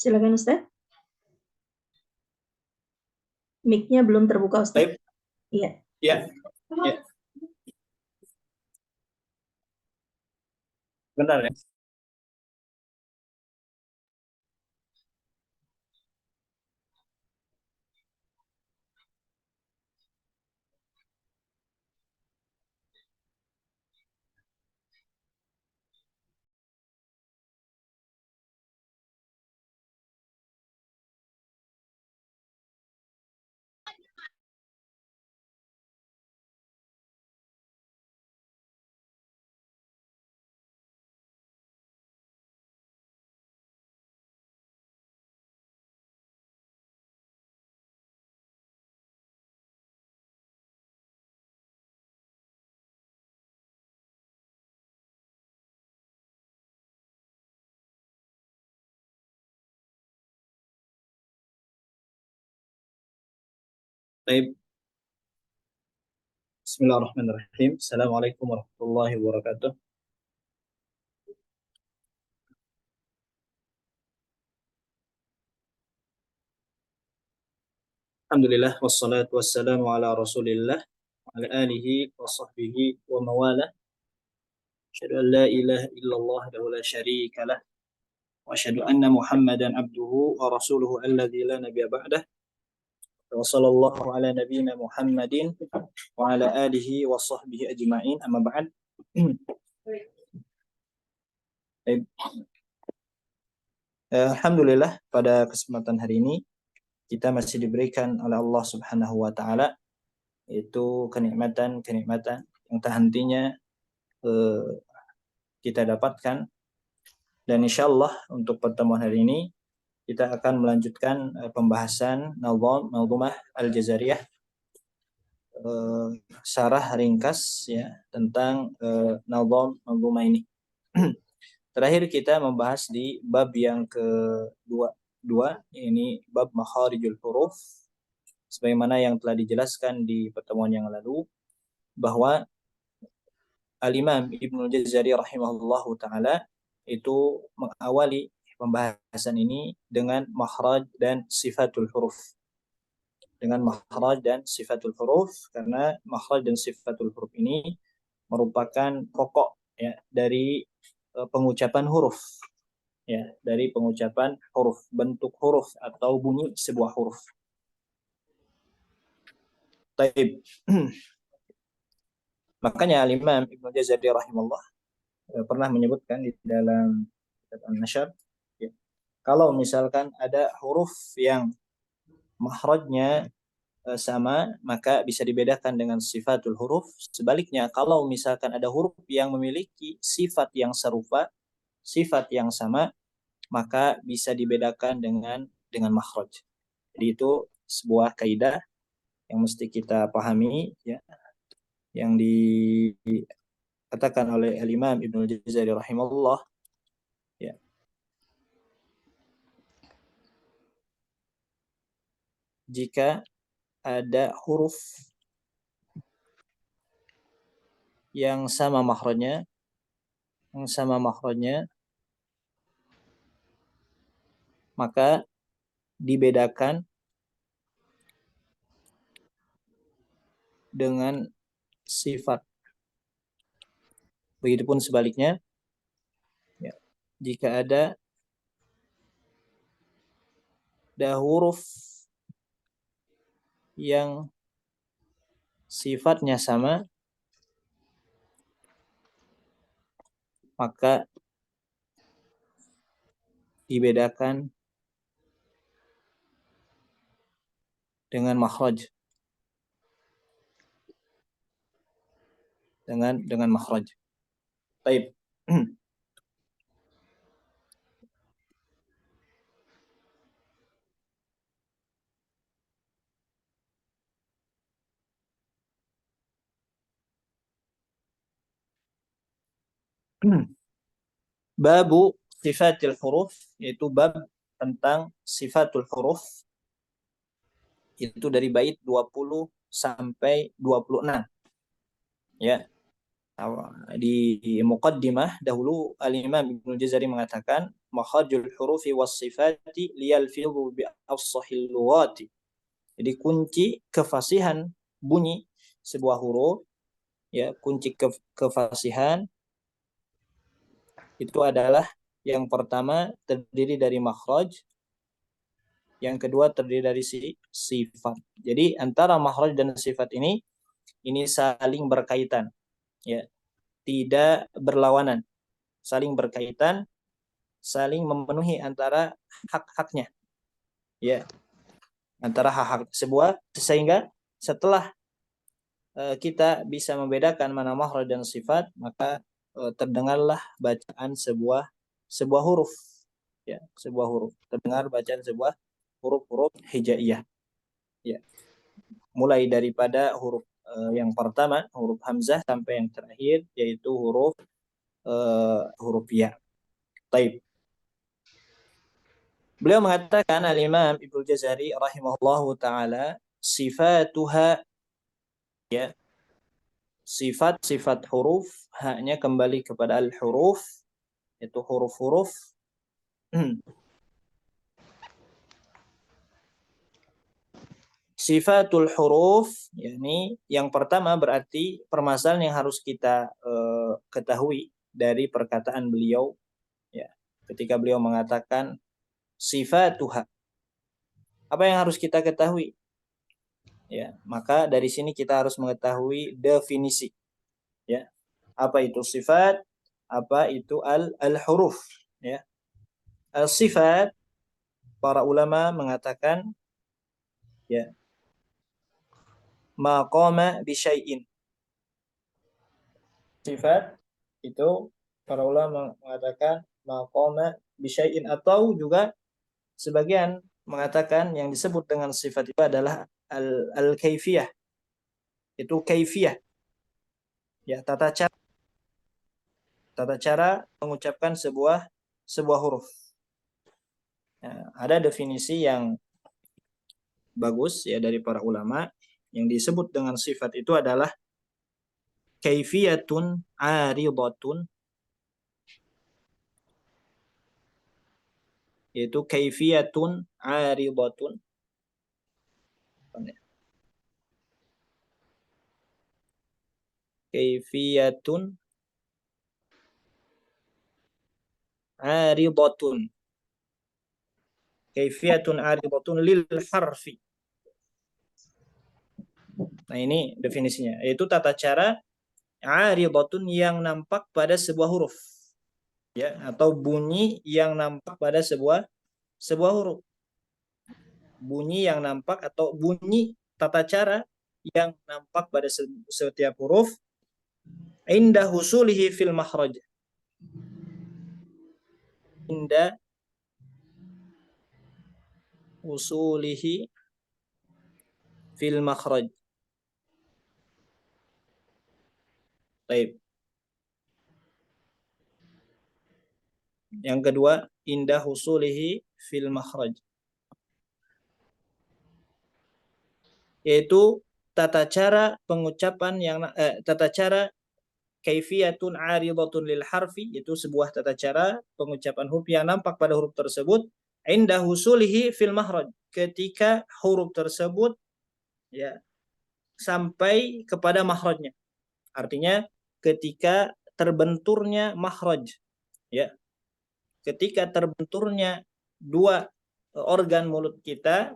Silakan Ustaz. Mic-nya belum terbuka Ustaz. Baik. Iya. Ya. Ya. Benar ya. Baik. Bismillahirrahmanirrahim. Assalamualaikum warahmatullahi wabarakatuh. Alhamdulillah wassalatu wassalamu ala Rasulillah wa ala alihi wa sahbihi wa mawala. Asyhadu an la ilaha illallah wahdahu la syarika lah wa asyhadu anna Muhammadan abduhu wa rasuluhu alladzi la nabiyya ba'dah. Wa sallallahu ala nabiyyina Muhammadin wa ala alihi wa sahbihi ajma'in. Amma ba'd. Alhamdulillah pada kesempatan hari ini kita masih diberikan oleh Allah Subhanahu wa taala itu kenikmatan-kenikmatan yang tak hentinya kita dapatkan, dan insyaallah untuk pertemuan hari ini kita akan melanjutkan pembahasan Nadhumah Al-Jazariyah, syarah ringkas ya tentang Nadhumah ini. Terakhir kita membahas di bab yang kedua, ini bab makharijul huruf, sebagaimana yang telah dijelaskan di pertemuan yang lalu bahwa Al-Imam Ibnu Jazari rahimahullahu taala itu mengawali pembahasan ini dengan makhraj dan sifatul huruf. Dengan makhraj dan sifatul huruf, karena makhraj dan sifatul huruf ini merupakan pokok ya dari pengucapan huruf. Ya, dari pengucapan huruf, bentuk huruf atau bunyi sebuah huruf. Taib. Makanya Al-Imam Ibnu Jazari rahimahullah pernah menyebutkan di dalam kitab An-Nashr, ya, kalau misalkan ada huruf yang makhrajnya sama, maka bisa dibedakan dengan sifatul huruf. Sebaliknya, kalau misalkan ada huruf yang memiliki sifat yang serupa, sifat yang sama, maka bisa dibedakan dengan makhraj. Jadi itu sebuah kaidah yang mesti kita pahami, ya, yang dikatakan oleh Al-Imam Ibnu Jazari rahimahullah, ya. Jika ada huruf yang sama makhrajnya, maka dibedakan dengan sifat. Begitupun sebaliknya, ya, jika ada huruf yang sifatnya sama, maka dibedakan dengan makhraj. Dengan makhraj. Baik. Babu sifatil huruf, yaitu bab tentang sifatul huruf, itu dari bait 20 sampai 26. Ya. Di muqaddimah dahulu Al-Imam Ibnu Jazari mengatakan makharijul hurufi was sifati liyalfidhu bi afsahil lughati. Jadi kunci kefasihan bunyi sebuah huruf, ya, kunci kefasihan itu adalah yang pertama terdiri dari makhraj, yang kedua terdiri dari sifat. Jadi antara makhraj dan sifat ini saling berkaitan, ya, tidak berlawanan, saling berkaitan, saling memenuhi antara hak-haknya, ya, antara hak-hak sebuah, sehingga setelah kita bisa membedakan mana makhraj dan sifat, maka terdengarlah bacaan sebuah huruf, ya, sebuah huruf, terdengar bacaan sebuah huruf-huruf hijaiyah, ya, mulai daripada huruf yang pertama huruf hamzah sampai yang terakhir yaitu huruf ya. Taib. Beliau mengatakan, Al-Imam Ibnu Jazari rahimahullahu taala, sifatuha, ya, sifat-sifat huruf haknya kembali kepada al-huruf, itu huruf-huruf. Sifatul huruf, yakni yang pertama berarti permasalahan yang harus kita ketahui dari perkataan beliau, ya, ketika beliau mengatakan sifatuha, apa yang harus kita ketahui, ya, maka dari sini kita harus mengetahui definisi, ya, apa itu sifat, apa itu al-huruf, ya. Al-sifat, para ulama mengatakan, ya, maqama bi syai'in. Sifat itu para ulama mengatakan maqama bi syai'in, atau juga sebagian mengatakan yang disebut dengan sifat itu adalah al-kaifiyah. Itu kaifiyah, ya, tata cara mengucapkan sebuah huruf. Nah, ada definisi yang bagus, ya, dari para ulama. Yang disebut dengan sifat itu adalah kaifiyatun aridatun, yaitu kaifiyatun aridatun, kaifiyatun aridatun, kaifiyatun aridatun lil harfi. Nah, ini definisinya, yaitu tata cara aridatun yang nampak pada sebuah huruf, ya, atau bunyi yang nampak pada sebuah huruf. Bunyi yang nampak atau bunyi tata cara yang nampak pada setiap huruf inda husulihi fil makhraj, inda husulihi fil makhraj. Baik. Yang kedua, inda husulihi fil makhraj, yaitu tata cara pengucapan tata cara kaifiyatun aridatun lil harfi, itu sebuah tata cara pengucapan huruf yang nampak pada huruf tersebut inda husulihi fil makhraj, ketika huruf tersebut, ya, sampai kepada makhrajnya. Artinya ketika terbenturnya makhraj, ya, ketika terbenturnya dua organ mulut kita,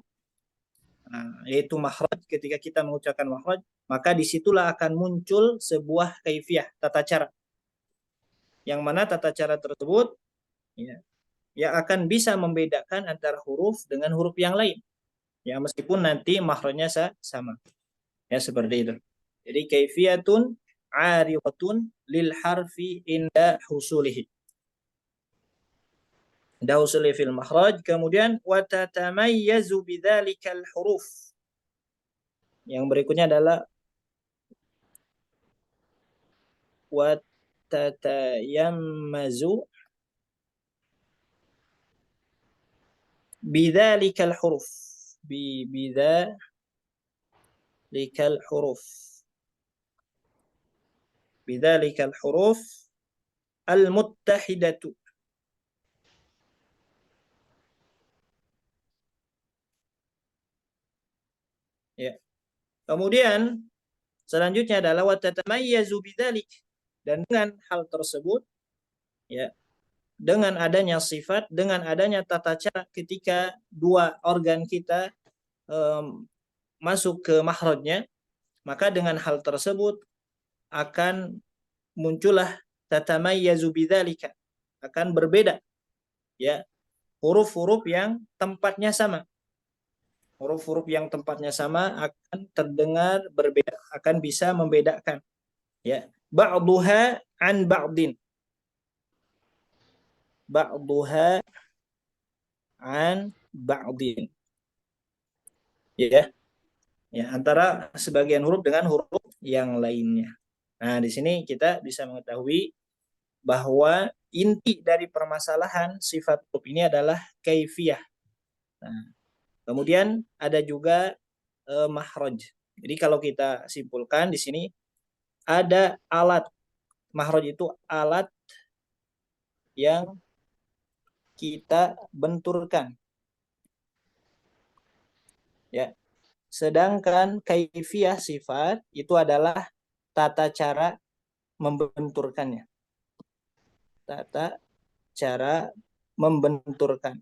yaitu makhraj, ketika kita mengucapkan makhraj, maka disitulah akan muncul sebuah kaifiyah, tata cara, yang mana tata cara tersebut, ya, yang akan bisa membedakan antara huruf dengan huruf yang lain, ya, meskipun nanti makhrajnya sama, ya, seperti itu. Jadi kaifiyatun aridatun lil harfi inda husulihi, inda husulihi fil makhraj. Kemudian wa tatamayyazu bidzalikal huruf, yang berikutnya adalah wa tatayammazu bidzalikal huruf, bidzalikal huruf, bidzalikal huruf al-muttahidatu, Ya. Kemudian selanjutnya adalah wa tatamayyazu bidzalik, dan dengan hal tersebut, ya, dengan adanya sifat, dengan adanya tata cara ketika dua organ kita masuk ke makhrajnya, maka dengan hal tersebut akan muncullah tatamayyazu bidzalika, akan berbeda, ya, huruf-huruf yang tempatnya sama. Huruf-huruf yang tempatnya sama akan terdengar berbeda, akan bisa membedakan, ya. Ba'duha an ba'din. Ba'duha an ba'din. Ya. Ya, antara sebagian huruf dengan huruf yang lainnya. Nah, di sini kita bisa mengetahui bahwa inti dari permasalahan sifat huruf ini adalah kaifiyah. Nah, kemudian ada juga mahraj. Jadi kalau kita simpulkan di sini ada alat. Mahraj itu alat yang kita benturkan. Ya. Sedangkan kaifiyah sifat itu adalah tata cara membenturkannya. Tata cara membenturkan.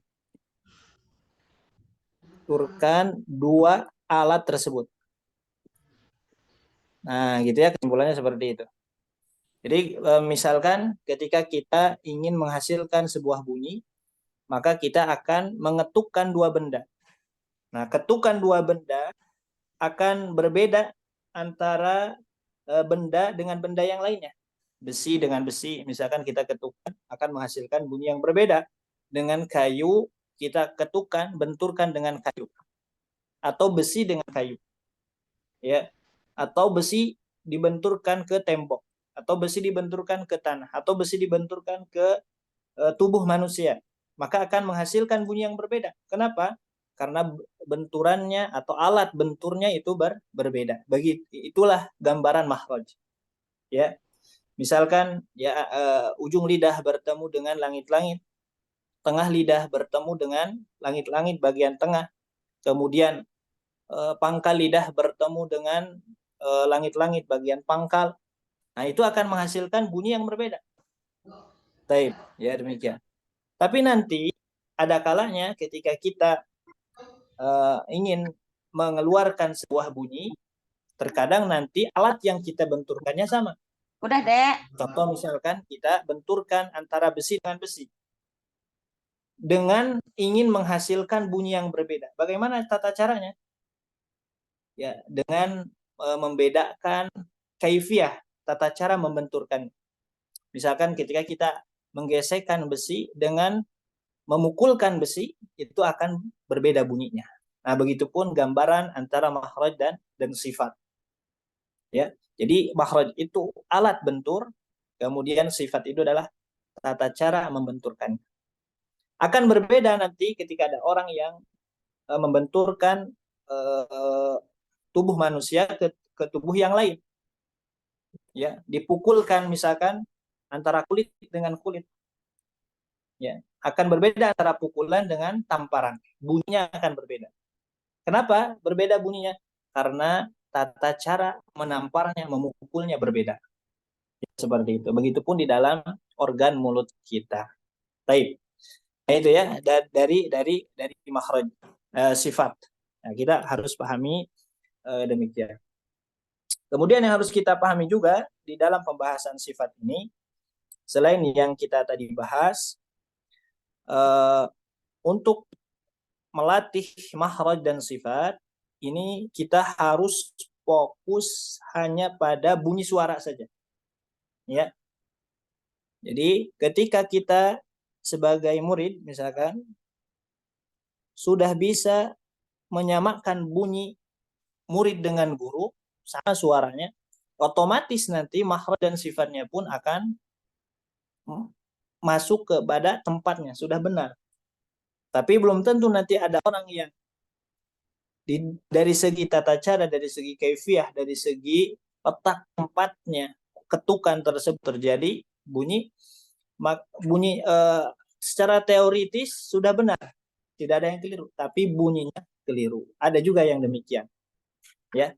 Benturkan dua alat tersebut. Nah, gitu ya, kesimpulannya seperti itu. Jadi misalkan ketika kita ingin menghasilkan sebuah bunyi, maka kita akan mengetukkan dua benda. Nah, ketukan dua benda akan berbeda antara benda dengan benda yang lainnya. Besi dengan besi, misalkan kita ketukkan akan menghasilkan bunyi yang berbeda. Dengan kayu kita ketukkan, benturkan dengan kayu, atau besi dengan kayu, ya, atau besi dibenturkan ke tembok, atau besi dibenturkan ke tanah, atau besi dibenturkan ke tubuh manusia, maka akan menghasilkan bunyi yang berbeda. Kenapa? Karena benturannya atau alat benturnya itu berbeda. Itulah gambaran makhraj. Ya, misalkan ya ujung lidah bertemu dengan langit-langit, tengah lidah bertemu dengan langit-langit bagian tengah, kemudian pangkal lidah bertemu dengan langit-langit bagian pangkal. Nah, itu akan menghasilkan bunyi yang berbeda. Taib, ya demikian. Tapi nanti ada kalanya ketika kita ingin mengeluarkan sebuah bunyi, terkadang nanti alat yang kita benturkannya sama. Udah, Dek. Contoh misalkan kita benturkan antara besi dengan besi dengan ingin menghasilkan bunyi yang berbeda. Bagaimana tata caranya? Ya, dengan membedakan kaifiyah, tata cara membenturkan. Misalkan ketika kita menggesekkan besi dengan memukulkan besi, itu akan berbeda bunyinya. Nah, begitupun gambaran antara makhraj dan sifat. Ya. Jadi makhraj itu alat bentur, kemudian sifat itu adalah tata cara membenturkan. Akan berbeda nanti ketika ada orang yang membenturkan tubuh manusia ke tubuh yang lain. Ya, dipukulkan misalkan antara kulit dengan kulit. Ya, akan berbeda antara pukulan dengan tamparan. Bunyinya akan berbeda. Kenapa berbeda bunyinya? Karena tata cara menamparnya, memukulnya berbeda. Seperti itu. Begitupun di dalam organ mulut kita. Baik. Nah, itu ya dari makhraj sifat. Nah, kita harus pahami demikian. Kemudian yang harus kita pahami juga di dalam pembahasan sifat ini, selain yang kita tadi bahas, untuk melatih makhraj dan sifat, ini kita harus fokus hanya pada bunyi suara saja. Ya. Jadi ketika kita sebagai murid misalkan sudah bisa menyamakan bunyi murid dengan guru, sama suaranya, otomatis nanti makhraj dan sifatnya pun akan masuk kepada tempatnya, sudah benar. Tapi belum tentu nanti ada orang yang dari segi tata cara, dari segi kaifiyah, dari segi letak tempatnya, ketukan tersebut terjadi, bunyi secara teoritis sudah benar, tidak ada yang keliru, tapi bunyinya keliru. Ada juga yang demikian. Ya,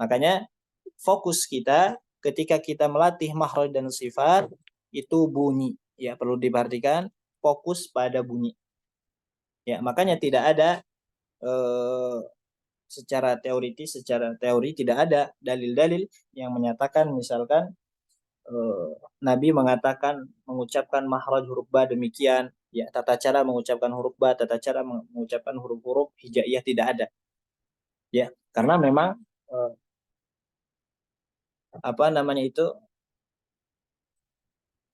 makanya fokus kita ketika kita melatih makhraj dan sifat itu bunyi. Ya, perlu diperhatikan fokus pada bunyi. Ya, makanya tidak ada secara teoritis, secara teori tidak ada dalil-dalil yang menyatakan misalkan Nabi mengatakan mengucapkan makhraj huruf ba demikian, ya tata cara mengucapkan huruf ba, tata cara mengucapkan huruf-huruf hijaiyah tidak ada. Ya, karena memang apa namanya itu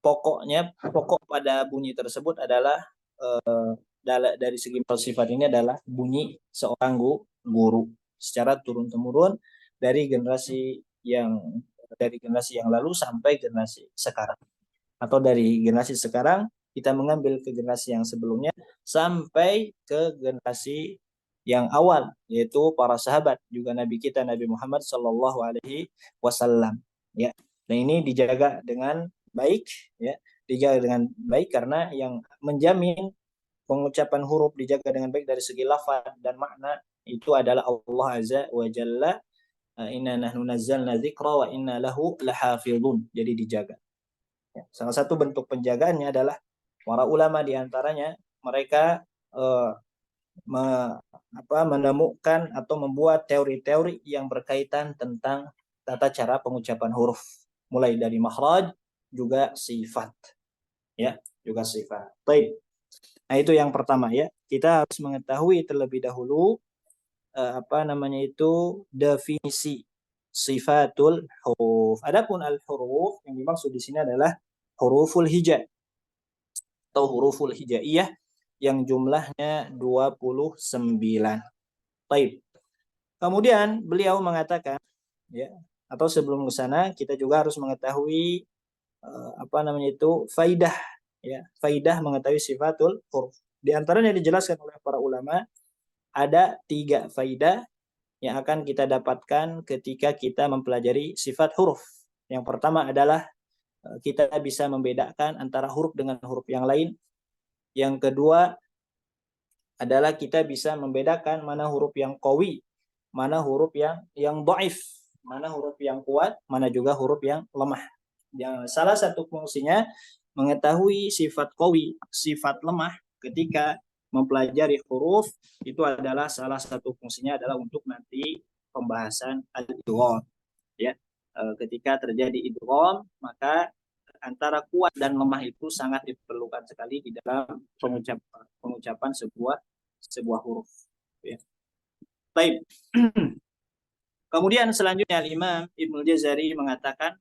pokok pada bunyi tersebut adalah dari segi sifat ini adalah bunyi seorang guru secara turun temurun dari generasi yang lalu sampai generasi sekarang, atau dari generasi sekarang kita mengambil ke generasi yang sebelumnya sampai ke generasi yang awal, yaitu para sahabat juga Nabi kita Nabi Muhammad Shallallahu Alaihi Wasallam. Ya, dan ini dijaga dengan baik, ya, dijaga dengan baik karena yang menjamin pengucapan huruf dijaga dengan baik dari segi lafaz dan makna itu adalah Allah Azza wa Jalla. Inna nahnu nazzalna dzikra wa inna lahu lahafizun. Jadi dijaga. Ya, salah satu bentuk penjagaannya adalah para ulama diantaranya mereka me, menemukan atau membuat teori-teori yang berkaitan tentang tata cara pengucapan huruf, mulai dari makhraj juga sifat, ya, juga sifat. Baik. Nah, itu yang pertama ya. Kita harus mengetahui terlebih dahulu apa namanya itu definisi sifatul huruf. Adapun al-huruf yang dimaksud di sini adalah huruful hija atau huruful hijaiyah yang jumlahnya 29. Baik. Kemudian beliau mengatakan ya, atau sebelum ke sana kita juga harus mengetahui apa namanya itu faidah, ya, faidah mengetahui sifatul huruf. Di antaranya dijelaskan oleh para ulama ada 3 faidah yang akan kita dapatkan ketika kita mempelajari sifat huruf. Yang pertama adalah kita bisa membedakan antara huruf dengan huruf yang lain. Yang kedua adalah kita bisa membedakan mana huruf yang qawi, mana huruf yang dhaif, mana huruf yang kuat, mana juga huruf yang lemah. Yang salah satu fungsinya mengetahui sifat qawi, sifat lemah ketika mempelajari huruf itu adalah salah satu fungsinya adalah untuk nanti pembahasan al-idgham, ya. Ketika terjadi idgham maka antara kuat dan lemah itu sangat diperlukan sekali di dalam pengucapan sebuah huruf, ya. Baik. Kemudian selanjutnya Imam Ibnu Jazari mengatakan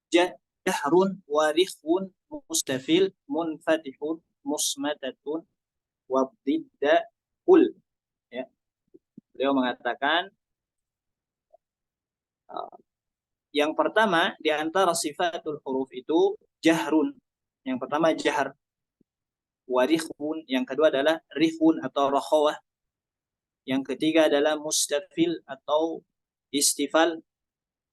jahrun warihun mustafil munfatihun musmadatun wabdidda kul, ya. Beliau mengatakan yang pertama di antara sifatul huruf itu jahrun. Yang pertama jahr, warihun, yang kedua adalah rihun atau rakhawah, yang ketiga adalah mustafil atau istifal,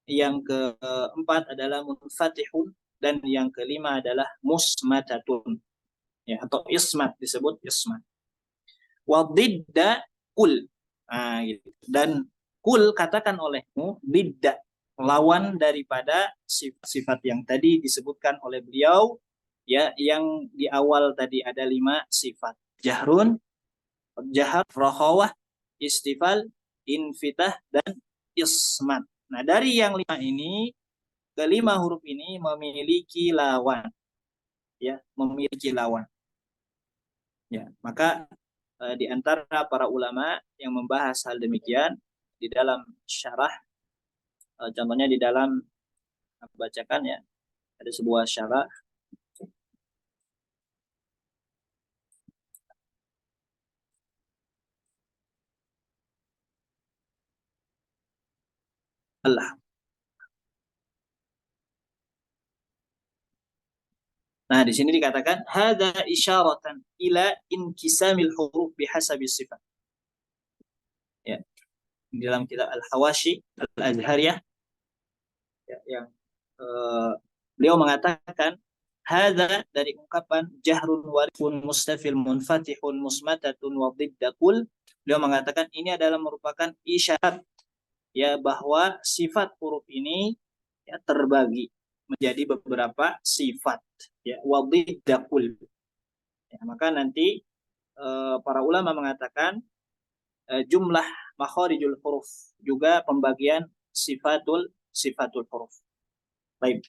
yang keempat adalah munfatihun, dan yang kelima adalah musmatatun, ya, atau ismat, disebut ismat. Wadidda kul, nah, gitu. Dan kul katakan olehmu bidda, lawan daripada sifat-sifat yang tadi disebutkan oleh beliau, ya, yang di awal tadi ada 5 sifat: jahrun, jahar, rokhawah, istifal, infitah, dan ismat. Nah, dari yang 5 ini, kelima huruf ini memiliki lawan, ya, memiliki lawan. Ya, maka di antara para ulama yang membahas hal demikian di dalam syarah, contohnya di dalam bacakan, ya, ada sebuah syarah Allah. Nah, di sini dikatakan hadza isyaratan ila inkisamil huruf bihasabi sifat. Ya, di dalam kitab Al-Hawashi Al-Azhariyah, ya, yang beliau mengatakan hadza dari ungkapan jahrun warifun mustafil munfatihun musmatatun wa dhiddakul, beliau mengatakan ini adalah merupakan isyarat ya bahwa sifat huruf ini ya terbagi menjadi beberapa sifat ya wadidda kul. Ya, maka nanti para ulama mengatakan jumlah makharijul huruf juga pembagian sifatul huruf. Baik.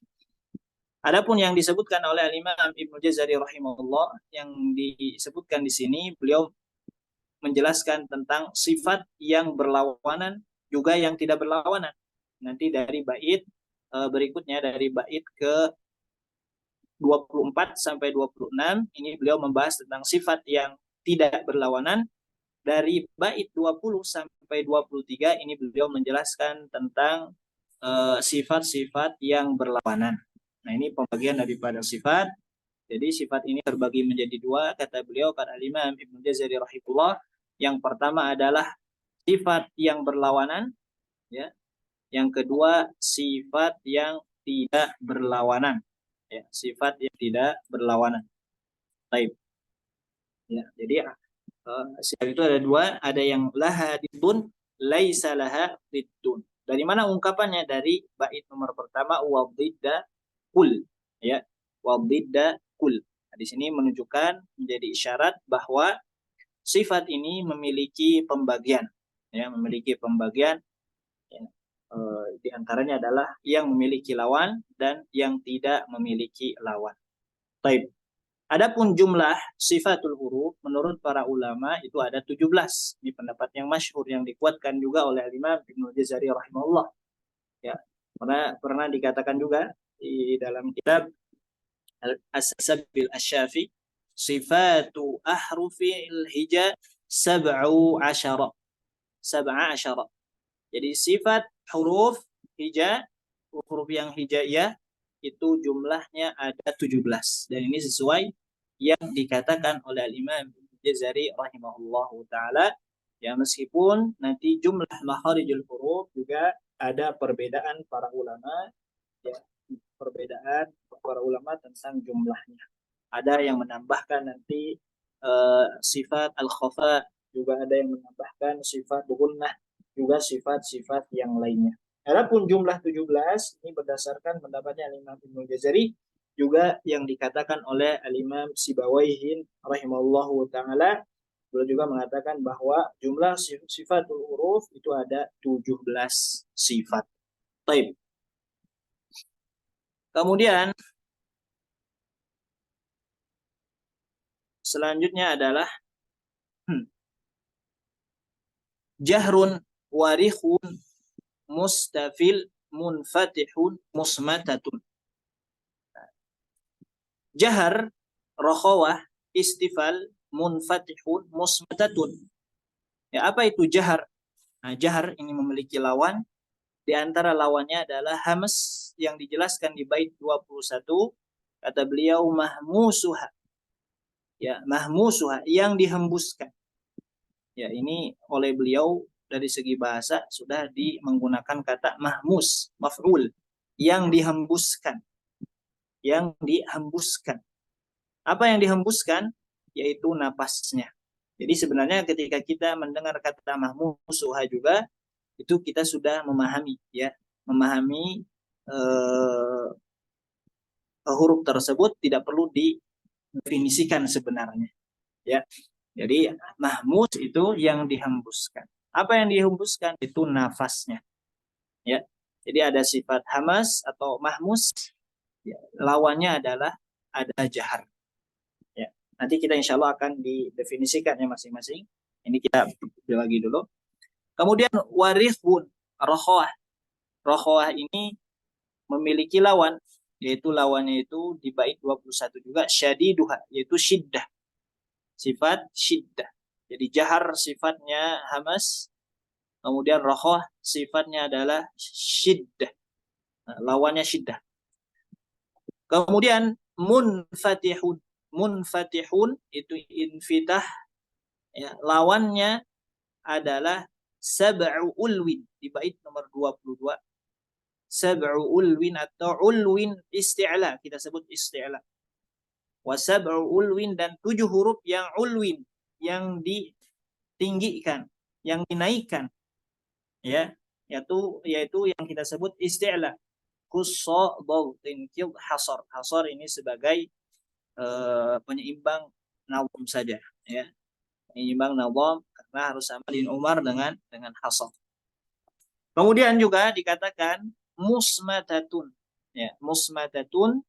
Adapun yang disebutkan oleh Imam Ibnu Jazari rahimahullah, yang disebutkan di sini beliau menjelaskan tentang sifat yang berlawanan juga yang tidak berlawanan. Nanti dari bait berikutnya, dari bait ke 24 sampai 26 ini beliau membahas tentang sifat yang tidak berlawanan. Dari bait 20 sampai 23 ini beliau menjelaskan tentang sifat-sifat yang berlawanan. Nah, ini pembagian daripada sifat. Jadi sifat ini terbagi menjadi dua, kata beliau, kata Imam Ibnu Jazari rahimahullah. Yang pertama adalah sifat yang berlawanan, ya. Yang kedua sifat yang tidak berlawanan, ya. Sifat yang tidak berlawanan. Baik. Ya, jadi sifat itu ada dua, ada yang laha diddun, laisa laha diddun. Dari mana ungkapannya? Dari bait nomor pertama wadidda kul, ya. Wadidda kul. Nah, di sini menunjukkan menjadi isyarat bahwa sifat ini memiliki pembagian, ya, memiliki pembagian. Ya. Di antaranya adalah yang memiliki lawan dan yang tidak memiliki lawan. Baik. Adapun jumlah sifatul huruf menurut para ulama itu ada 17. Ini pendapat yang masyhur yang dikuatkan juga oleh Imam Ibnu Jazari rahimahullah. Ya. Pernah dikatakan juga di dalam kitab As-Sabil Asy-Syafi, sifatu ahrufil hija sab'u asyara. Sab'a asyara. Jadi sifat huruf hija, huruf yang hijaiyah itu jumlahnya ada 17. Dan ini sesuai yang dikatakan oleh Imam Jazari rahimahullahu taala. Ya, meskipun nanti jumlah makharijul huruf juga ada perbedaan para ulama, ya, perbedaan para ulama tentang jumlahnya. Ada yang menambahkan nanti sifat al-khafa, juga ada yang menambahkan sifat gunnah, juga sifat-sifat yang lainnya. Adapun jumlah 17 ini berdasarkan pendapatnya Imam Ibnu Jazari, juga yang dikatakan oleh Al-Imam Sibawaihin rahimahullahu taala. Beliau juga mengatakan bahwa jumlah sifatul huruf itu ada 17 sifat. Baik. Kemudian selanjutnya adalah jahrun, warihun, mustafil, munfatihun, musmatatun. Jahar, rokhawah, istifal, munfatihun, musmatatun. Ya, apa itu jahar? Nah, jahar ini memiliki lawan. Di antara lawannya adalah hamas yang dijelaskan di bait 21. Kata beliau mahmusuha. Ya, mahmusuha yang dihembuskan. Ya, ini oleh beliau dari segi bahasa sudah menggunakan kata mahmus, maf'ul, yang dihembuskan. Yang dihembuskan. Apa yang dihembuskan? Yaitu napasnya. Jadi sebenarnya ketika kita mendengar kata mahmusuha juga, itu kita sudah memahami, ya, memahami huruf tersebut tidak perlu didefinisikan sebenarnya, ya. Jadi mahmus itu yang dihembuskan. Apa yang dihembuskan? Itu nafasnya, ya. Jadi ada sifat hamas atau mahmus, ya, lawannya adalah ada jahar, ya. Nanti kita insya Allah akan didefinisikannya masing-masing. Ini kita bagi dulu. Kemudian warihun, rokhawah. Rokhawah ini memiliki lawan, yaitu lawannya itu di bait 21 juga syadiduha, yaitu syiddah. Sifat syiddah. Jadi jahar sifatnya hamas, kemudian rokhawah sifatnya adalah syiddah. Nah, lawannya syiddah. Kemudian munfatihun. Munfatihun itu infitah, ya, lawannya adalah sab'u ulwin di bait nomor 22. Sab'u ulwin atau ulwin isti'la, kita sebut isti'la. Wa sab'u ulwin, dan 7 huruf yang ulwin, yang ditinggikan, yang dinaikkan, ya. yaitu yang kita sebut isti'la. Khussa dhautin qid hasar. Hasar ini sebagai penyeimbang nazam saja, ya. Penyeimbang nazam karena harus sama lin umar dengan hasar. Kemudian juga dikatakan musmatatun, ya, musmatatun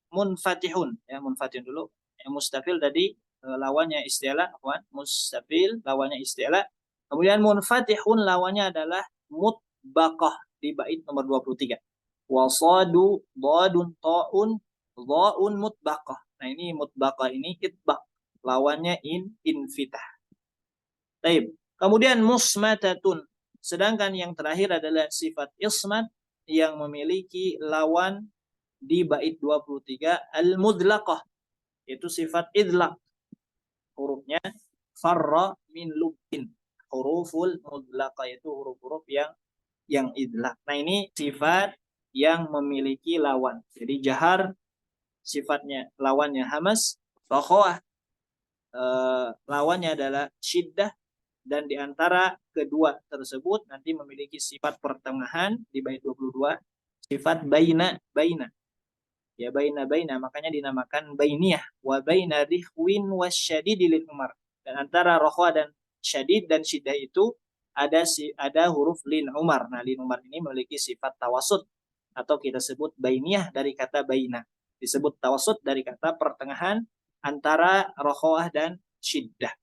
munfatihun, ya, munfatihun dulu. Yang mustafil tadi lawannya isti'la, mustafil lawannya isti'la. Kemudian munfatihun lawannya adalah mutbaqah di bait nomor 23. Wasadu dadun ta'un dha'un mutbaqah. Nah, ini mutbaqah ini itbaq, lawannya infitah. Baik. Kemudian musmatatun. Sedangkan yang terakhir adalah sifat ismat yang memiliki lawan di bait 23 al-mudlaqah, itu sifat idlaq. Hurufnya farra min lubbin. Huruful mudlaqah itu huruf-huruf yang idlaq. Nah, ini sifat yang memiliki lawan. Jadi jahar sifatnya lawannya hamas, rokhawah lawannya adalah syiddah, dan di antara kedua tersebut nanti memiliki sifat pertengahan di bait 22, sifat baina. Ya, baina, makanya dinamakan bainiyah. Wa baina rihwin wasyadid lil umar. Dan antara rokhwa dan syadid dan syiddah itu ada huruf lin umar. Nah, lin umar ini memiliki sifat tawasud atau kita sebut bainiyah dari kata baina. Disebut tawasud dari kata pertengahan antara rokhwah dan syiddah.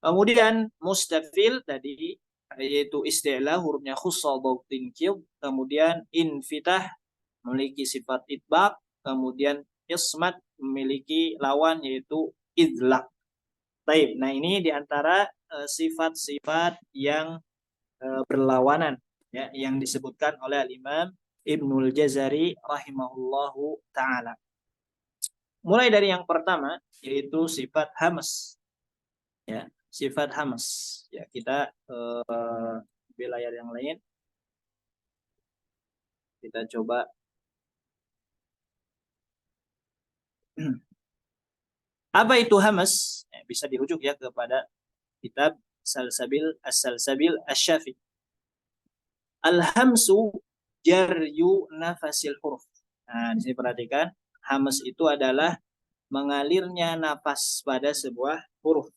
Kemudian mustafil tadi yaitu isti'la, hurufnya khussa dhautin qid, kemudian infitah memiliki sifat itbaq, kemudian ismat memiliki lawan yaitu idlaq. Baik, nah ini diantara sifat-sifat yang berlawanan, ya, yang disebutkan oleh Imam Ibnul Jazari rahimahullahu taala. Mulai dari yang pertama yaitu sifat hamas, ya, sifat hamas. Ya, kita di layar yang lain kita coba. Apa itu hamas? Bisa dirujuk ya kepada kitab Salsabil As-Salsabil Asy-Syafi. Al-hamsu jaryu nafasil huruf. Nah, di sini perhatikan, hamas itu adalah mengalirnya nafas pada sebuah huruf.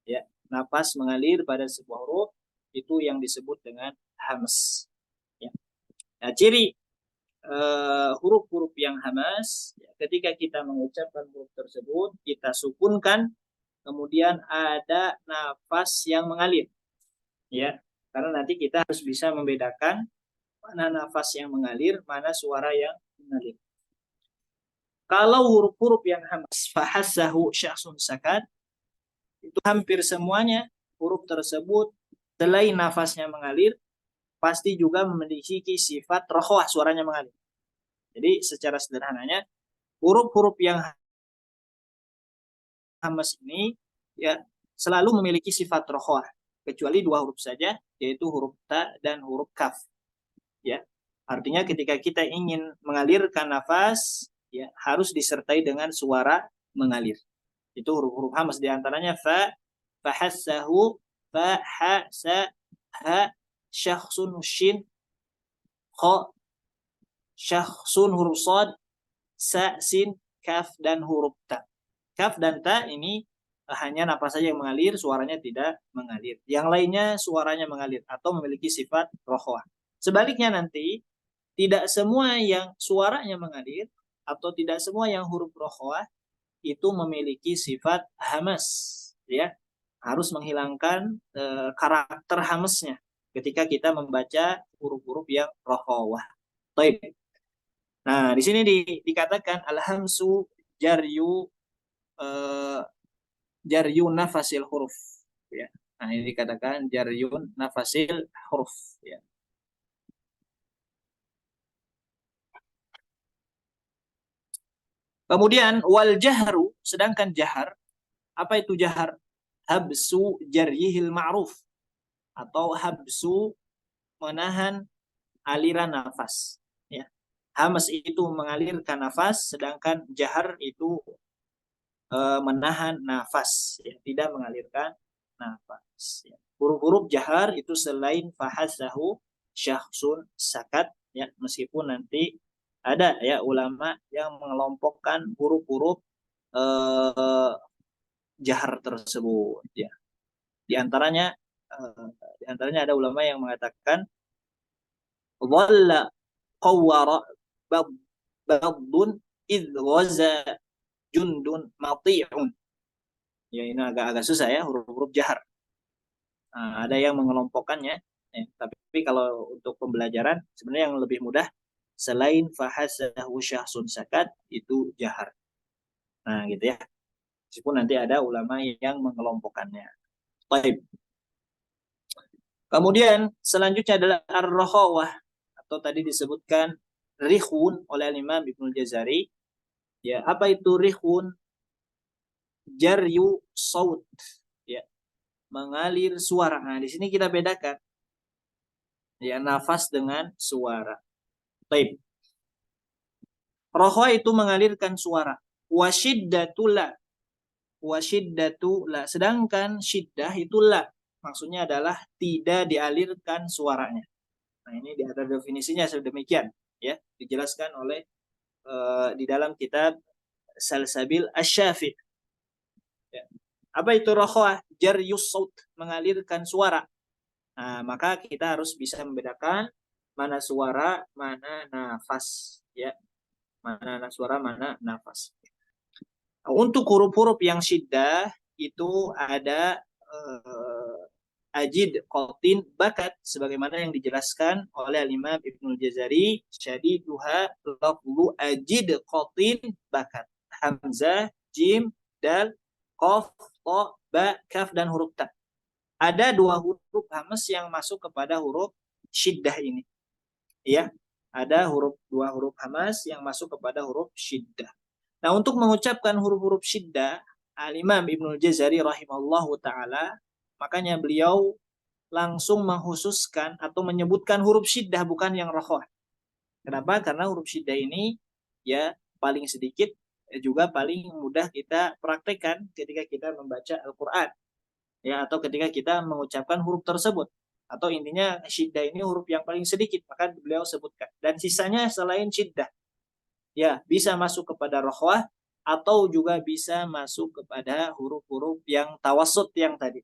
Ya, nafas mengalir pada sebuah huruf itu yang disebut dengan hamas. Ya. Nah, ciri huruf-huruf yang hamas, ya, ketika kita mengucapkan huruf tersebut, kita sukunkan, kemudian ada nafas yang mengalir, ya, karena nanti kita harus bisa membedakan mana nafas yang mengalir, mana suara yang mengalir. Kalau huruf-huruf yang hamas, fahassahu syakhsun sakat, itu hampir semuanya huruf tersebut selain nafasnya mengalir, pasti juga memiliki sifat rokhwah, suaranya mengalir. Jadi secara sederhananya, huruf-huruf yang hamas ini, ya, selalu memiliki sifat rokhwah, kecuali dua huruf saja, yaitu huruf ta dan huruf kaf. Ya, artinya ketika kita ingin mengalirkan nafas, ya, harus disertai dengan suara mengalir. Itu huruf-huruf hamas, diantaranya fa, fahassahu, fa, ha, sa, ha, syakhsun, shin, kha, syakhsun, huruf shad, sa, sin, kaf, dan huruf ta. Kaf dan ta ini hanya nafas saja yang mengalir, suaranya tidak mengalir. Yang lainnya suaranya mengalir atau memiliki sifat rokhwah. Sebaliknya nanti, tidak semua yang suaranya mengalir atau tidak semua yang huruf rokhwah itu memiliki sifat hamas, ya. Harus menghilangkan karakter hamasnya ketika kita membaca huruf-huruf yang rokhwah. Baik. Nah, di sini dikatakan al-hamsu jaryu jaryun nafasil huruf, ya. Nah, ini dikatakan jaryun nafasil huruf, ya. Kemudian wal jahru, sedangkan jahar, apa itu jahar? Habsu jaryihil ma'ruf, atau habsu menahan aliran nafas, ya. Hamas itu mengalirkan nafas, sedangkan jahar itu menahan nafas, ya, tidak mengalirkan nafas, ya. huruf-huruf jahar itu selain fahasahu syakhsun sakat, ya, meskipun nanti ada ya ulama yang mengelompokkan huruf-huruf eh, jahar tersebut, ya. Di antaranya ada ulama yang mengatakan dhalla qawwara badun idh waza jundun mati'un. Ya, ini agak susah ya huruf-huruf jahar. Nah, ada yang mengelompokkannya, ya, tapi kalau untuk pembelajaran sebenarnya yang lebih mudah selain fahasahu syahsun sakat itu jahar. Nah, gitu ya. Meskipun nanti ada ulama yang mengelompokkannya. Baik. Kemudian selanjutnya adalah ar-rakhawah atau tadi disebutkan rihun oleh Imam Ibnu Jazari. Ya, apa itu rihun? Jaryu saut, ya, mengalir suara. Nah, di sini kita bedakan ya nafas dengan suara. Baik. Rohwa itu mengalirkan suara. Wasyiddatula. Wasyiddatula. Sedangkan syiddah itu la. Maksudnya adalah tidak dialirkan suaranya. Nah, ini ada definisinya sedemikian, ya, dijelaskan oleh di dalam kitab Salsabil Asy-Syafi'. Ya. Apa itu rohwa? Jaryus saut, mengalirkan suara. Nah, maka kita harus bisa membedakan mana suara, mana nafas, ya. Mana suara, mana nafas. Untuk huruf-huruf yang syiddah itu ada ajid, qatin, bakat sebagaimana yang dijelaskan oleh Imam Ibnu Jazari, syadiduha lafzu ajid, qatin, bakat. Hamzah, jim, dal, qaf, ta, ba, kaf dan huruf ta. Ada dua huruf hamas yang masuk kepada huruf syiddah ini. Ya, ada dua huruf hamas yang masuk kepada huruf syiddah. Nah, untuk mengucapkan huruf-huruf syiddah, Al-Imam Ibnu Jazari rahimahullahu taala, makanya beliau langsung menghususkan atau menyebutkan huruf syiddah bukan yang rokhwah. Kenapa? Karena huruf syiddah ini ya paling sedikit juga paling mudah kita praktekkan ketika kita membaca Al-Qur'an. Ya, atau ketika kita mengucapkan huruf tersebut. Atau intinya syiddah ini huruf yang paling sedikit, maka beliau sebutkan. Dan sisanya selain syiddah, ya bisa masuk kepada rokhwah atau juga bisa masuk kepada huruf-huruf yang tawassut yang tadi.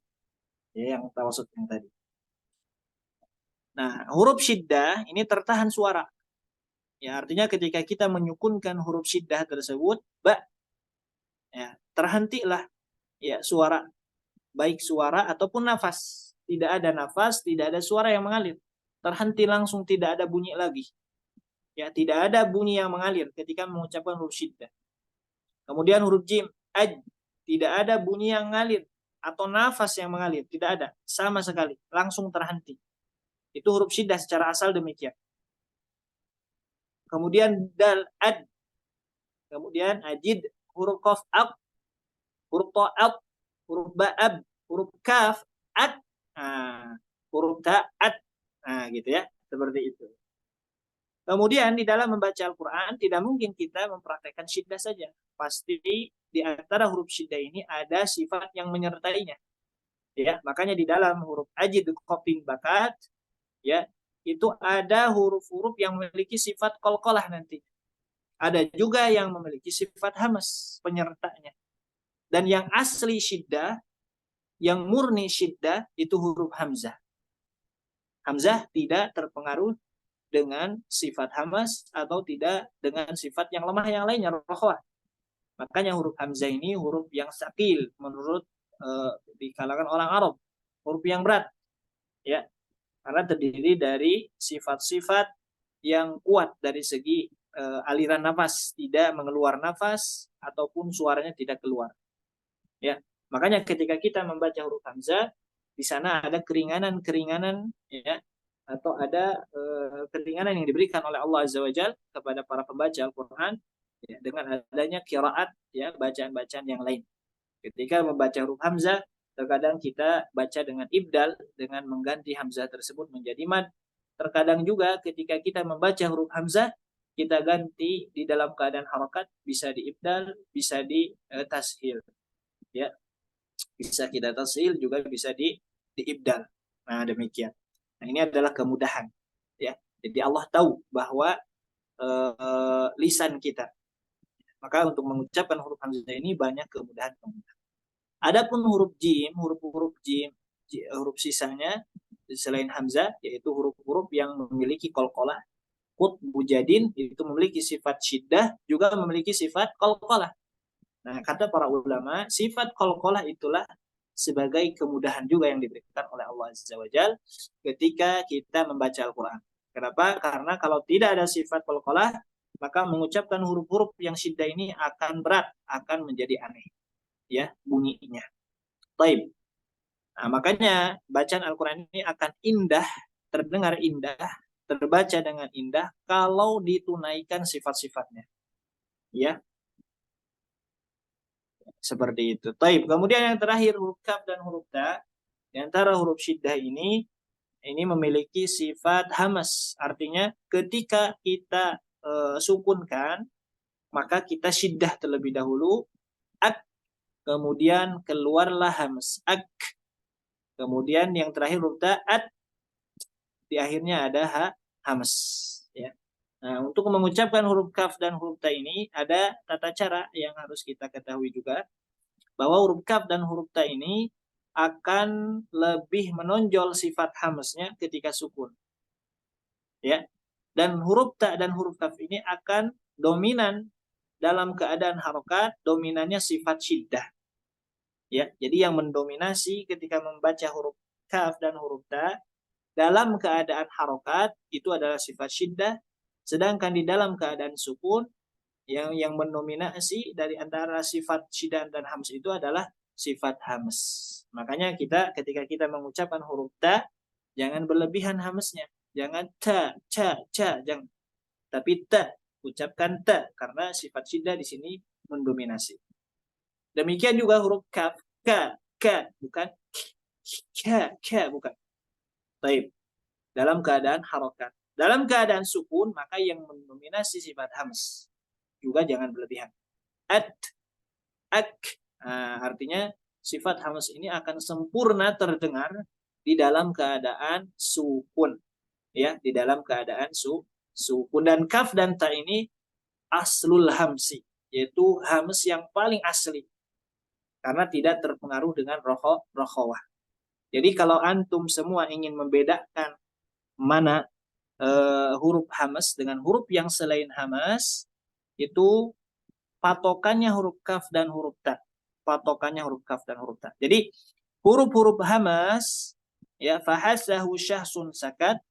Ya, yang tawassut yang tadi. Nah, huruf syiddah ini tertahan suara. Ya, artinya ketika kita menyukunkan huruf syiddah tersebut, ya, terhentilah ya suara, baik suara ataupun nafas. Tidak ada nafas, tidak ada suara yang mengalir. Terhenti langsung, tidak ada bunyi lagi. Ya, tidak ada bunyi yang mengalir ketika mengucapkan huruf syiddah. Kemudian huruf jim, tidak ada bunyi yang mengalir atau nafas yang mengalir, tidak ada sama sekali, langsung terhenti. Itu huruf syiddah secara asal demikian. Kemudian dal, ad. Kemudian ajid, huruf qaf, ab. Huruf ta, ab. Huruf ba, ab. Huruf kaf, ad. Nah, huruf ta, ad. Nah, gitu ya. Seperti itu. Kemudian di dalam membaca Al-Quran tidak mungkin kita mempraktekkan syiddah saja. Pasti di antara huruf syiddah ini ada sifat yang menyertainya. Ya, makanya di dalam huruf ajid, qatin, bakat, ya, itu ada huruf-huruf yang memiliki sifat qalqalah nanti. Ada juga yang memiliki sifat hamas penyertanya. Dan yang asli syiddah, yang murni syiddah itu huruf hamzah. Hamzah tidak terpengaruh dengan sifat hamas atau tidak dengan sifat yang lemah yang lainnya, rokhwah. Makanya huruf hamzah ini huruf yang sakil menurut di kalangan orang Arab, huruf yang berat, ya, karena terdiri dari sifat-sifat yang kuat dari segi aliran nafas, tidak mengeluar nafas ataupun suaranya tidak keluar. Ya, makanya ketika kita membaca huruf hamzah, di sana ada keringanan-keringanan, ya, atau ada keringanan yang diberikan oleh Allah Azza wa Jalla kepada para pembaca Al-Qur'an, ya, dengan adanya qiraat, ya, bacaan-bacaan yang lain. Ketika membaca huruf hamzah, terkadang kita baca dengan ibdal, dengan mengganti hamzah tersebut menjadi mad. Terkadang juga ketika kita membaca huruf hamzah, kita ganti di dalam keadaan harakat, bisa diibdal, bisa di tashil. Ya, bisa kita tashil, juga bisa diibdal. Nah, demikian. Nah, ini adalah kemudahan, ya. Jadi Allah tahu bahwa lisan kita. Maka untuk mengucapkan huruf hamzah ini banyak kemudahan-kemudahan. Adapun huruf jim, huruf-huruf jim, huruf sisanya selain hamzah, yaitu huruf-huruf yang memiliki qalqalah, qut, bujadin, itu memiliki sifat syiddah, juga memiliki sifat qalqalah. Nah, kata para ulama, sifat qalqalah itulah sebagai kemudahan juga yang diberikan oleh Allah Azza wa Jalla ketika kita membaca Al-Quran. Kenapa? Karena kalau tidak ada sifat qalqalah, maka mengucapkan huruf-huruf yang syiddah ini akan berat, akan menjadi aneh, ya, bunyinya. Baik. Nah, makanya bacaan Al-Quran ini akan indah, terdengar indah, terbaca dengan indah kalau ditunaikan sifat-sifatnya. Ya, seperti itu. Taib. Kemudian yang terakhir huruf kaf dan huruf ta. Di antara huruf syiddah ini memiliki sifat hamas. Artinya ketika kita sukunkan, maka kita syiddah terlebih dahulu. Ak. Kemudian keluarlah hamas. Ak. Kemudian yang terakhir huruf ta. At. Di akhirnya ada hamas. Ya. Nah, untuk mengucapkan huruf kaf dan huruf ta ini ada tata cara yang harus kita ketahui juga. Bahwa huruf kaf dan huruf ta ini akan lebih menonjol sifat hamznya ketika sukun. Ya. Dan huruf ta dan huruf kaf ini akan dominan dalam keadaan harokat, dominannya sifat syiddah. Ya. Jadi yang mendominasi ketika membaca huruf kaf dan huruf ta dalam keadaan harokat itu adalah sifat syiddah, sedangkan di dalam keadaan sukun yang mendominasi dari antara sifat syiddah dan hams itu adalah sifat hams. Makanya ketika kita mengucapkan huruf ta, jangan berlebihan hamsnya. Jangan ta, ca, ca, jangan. Tapi ta, ucapkan ta karena sifat syiddah di sini mendominasi. Demikian juga huruf kaf, ka, bukan ka, bukan. Baik. Dalam keadaan harokat. Dalam keadaan sukun, maka yang mendominasi sifat hams. Juga jangan berlebihan. At, ak. Nah, artinya sifat hams ini akan sempurna terdengar di dalam keadaan sukun. Ya, di dalam keadaan sukun. Dan kaf dan ta ini aslul hamsi. Yaitu hams yang paling asli. Karena tidak terpengaruh dengan rokhawah. Jadi kalau antum semua ingin membedakan mana huruf hamas dengan huruf yang selain hamas, itu patokannya huruf kaf dan huruf ta. Patokannya huruf kaf dan huruf ta. Jadi huruf-huruf hamas, ya, fahasahu syahsun sakat,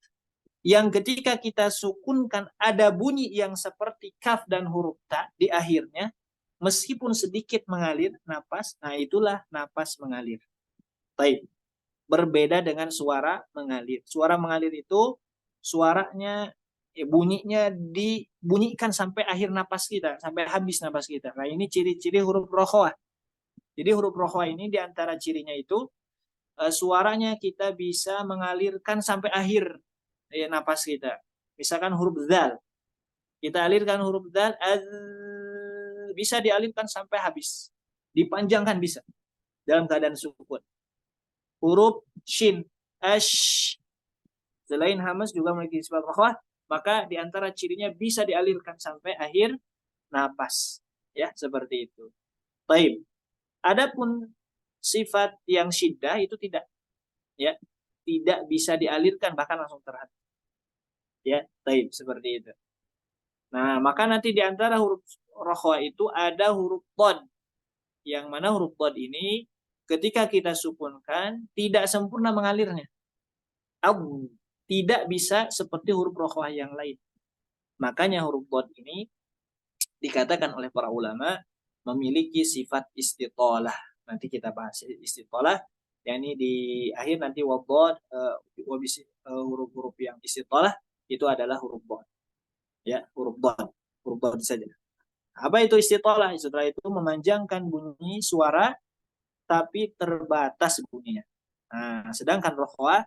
yang ketika kita sukunkan ada bunyi yang seperti kaf dan huruf ta di akhirnya, meskipun sedikit mengalir napas, nah itulah napas mengalir. Baik. Berbeda dengan suara mengalir. Suara mengalir itu suaranya bunyinya dibunyikan sampai akhir napas kita, sampai habis napas kita. Nah, ini ciri-ciri huruf rokhawah. Jadi huruf rokhawah ini diantara cirinya itu suaranya kita bisa mengalirkan sampai akhir napas kita. Misalkan huruf dzal. Kita alirkan huruf dzal, bisa dialirkan sampai habis. Dipanjangkan bisa dalam keadaan sukun. Huruf shin, ash, selain hamas juga memiliki sifat rokhawah, maka diantara cirinya bisa dialirkan sampai akhir napas, ya, seperti itu. Baik. Adapun sifat yang syiddah itu tidak, ya, tidak bisa dialirkan bahkan langsung terhenti. Ya, baik, seperti itu. Nah, maka nanti diantara huruf rokhawah itu ada huruf dhad, yang mana huruf dhad ini ketika kita sukunkan tidak sempurna mengalirnya. Tidak bisa seperti huruf rokhawah yang lain. Makanya huruf dhad ini dikatakan oleh para ulama memiliki sifat istitalah. Nanti kita bahas istitalah, yakni di akhir nanti wadhad, huruf-huruf yang istitalah itu adalah huruf dhad. Ya, huruf dhad saja. Apa itu istitalah? Istitalah itu memanjangkan bunyi suara tapi terbatas bunyinya. Nah, sedangkan rokhawah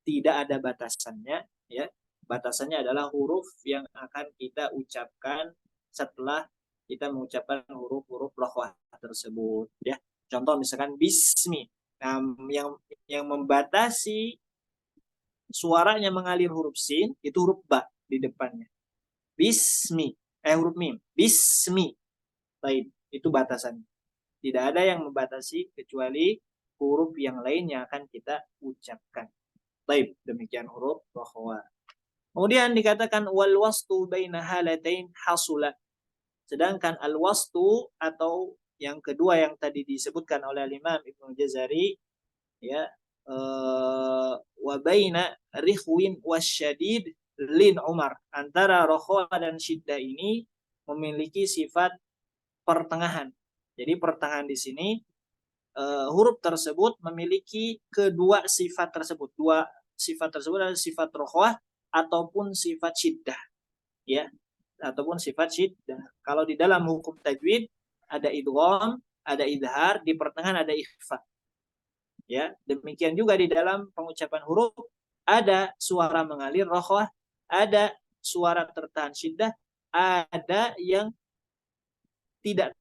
tidak ada batasannya, ya. Batasannya adalah huruf yang akan kita ucapkan setelah kita mengucapkan huruf-huruf rokhawah tersebut, ya. Contoh misalkan bismi. Nah, yang membatasi suaranya mengalir huruf sin itu huruf ba di depannya. Bismi, huruf mim. Bismi. Baik, itu batasannya. Tidak ada yang membatasi kecuali huruf yang lain yang akan kita ucapkan. Baik, demikian huruf rokhwa. Kemudian dikatakan wal wastu baina halatain hasula. Sedangkan al wastu atau yang kedua yang tadi disebutkan oleh Imam Ibnu Jazari, ya, wa baina rihwin wasyadid lin Umar, antara rokhwa dan syiddah ini memiliki sifat pertengahan. Jadi pertengahan di sini huruf tersebut memiliki kedua sifat tersebut. Dua sifat tersebut adalah sifat rokhwah ataupun sifat syiddah, ya, ataupun sifat syiddah. Kalau di dalam hukum tajwid ada idgham, ada idhar, di pertengahan ada ikhfa. Ya, demikian juga di dalam pengucapan huruf ada suara mengalir rokhwah, ada suara tertahan syiddah, ada yang tidak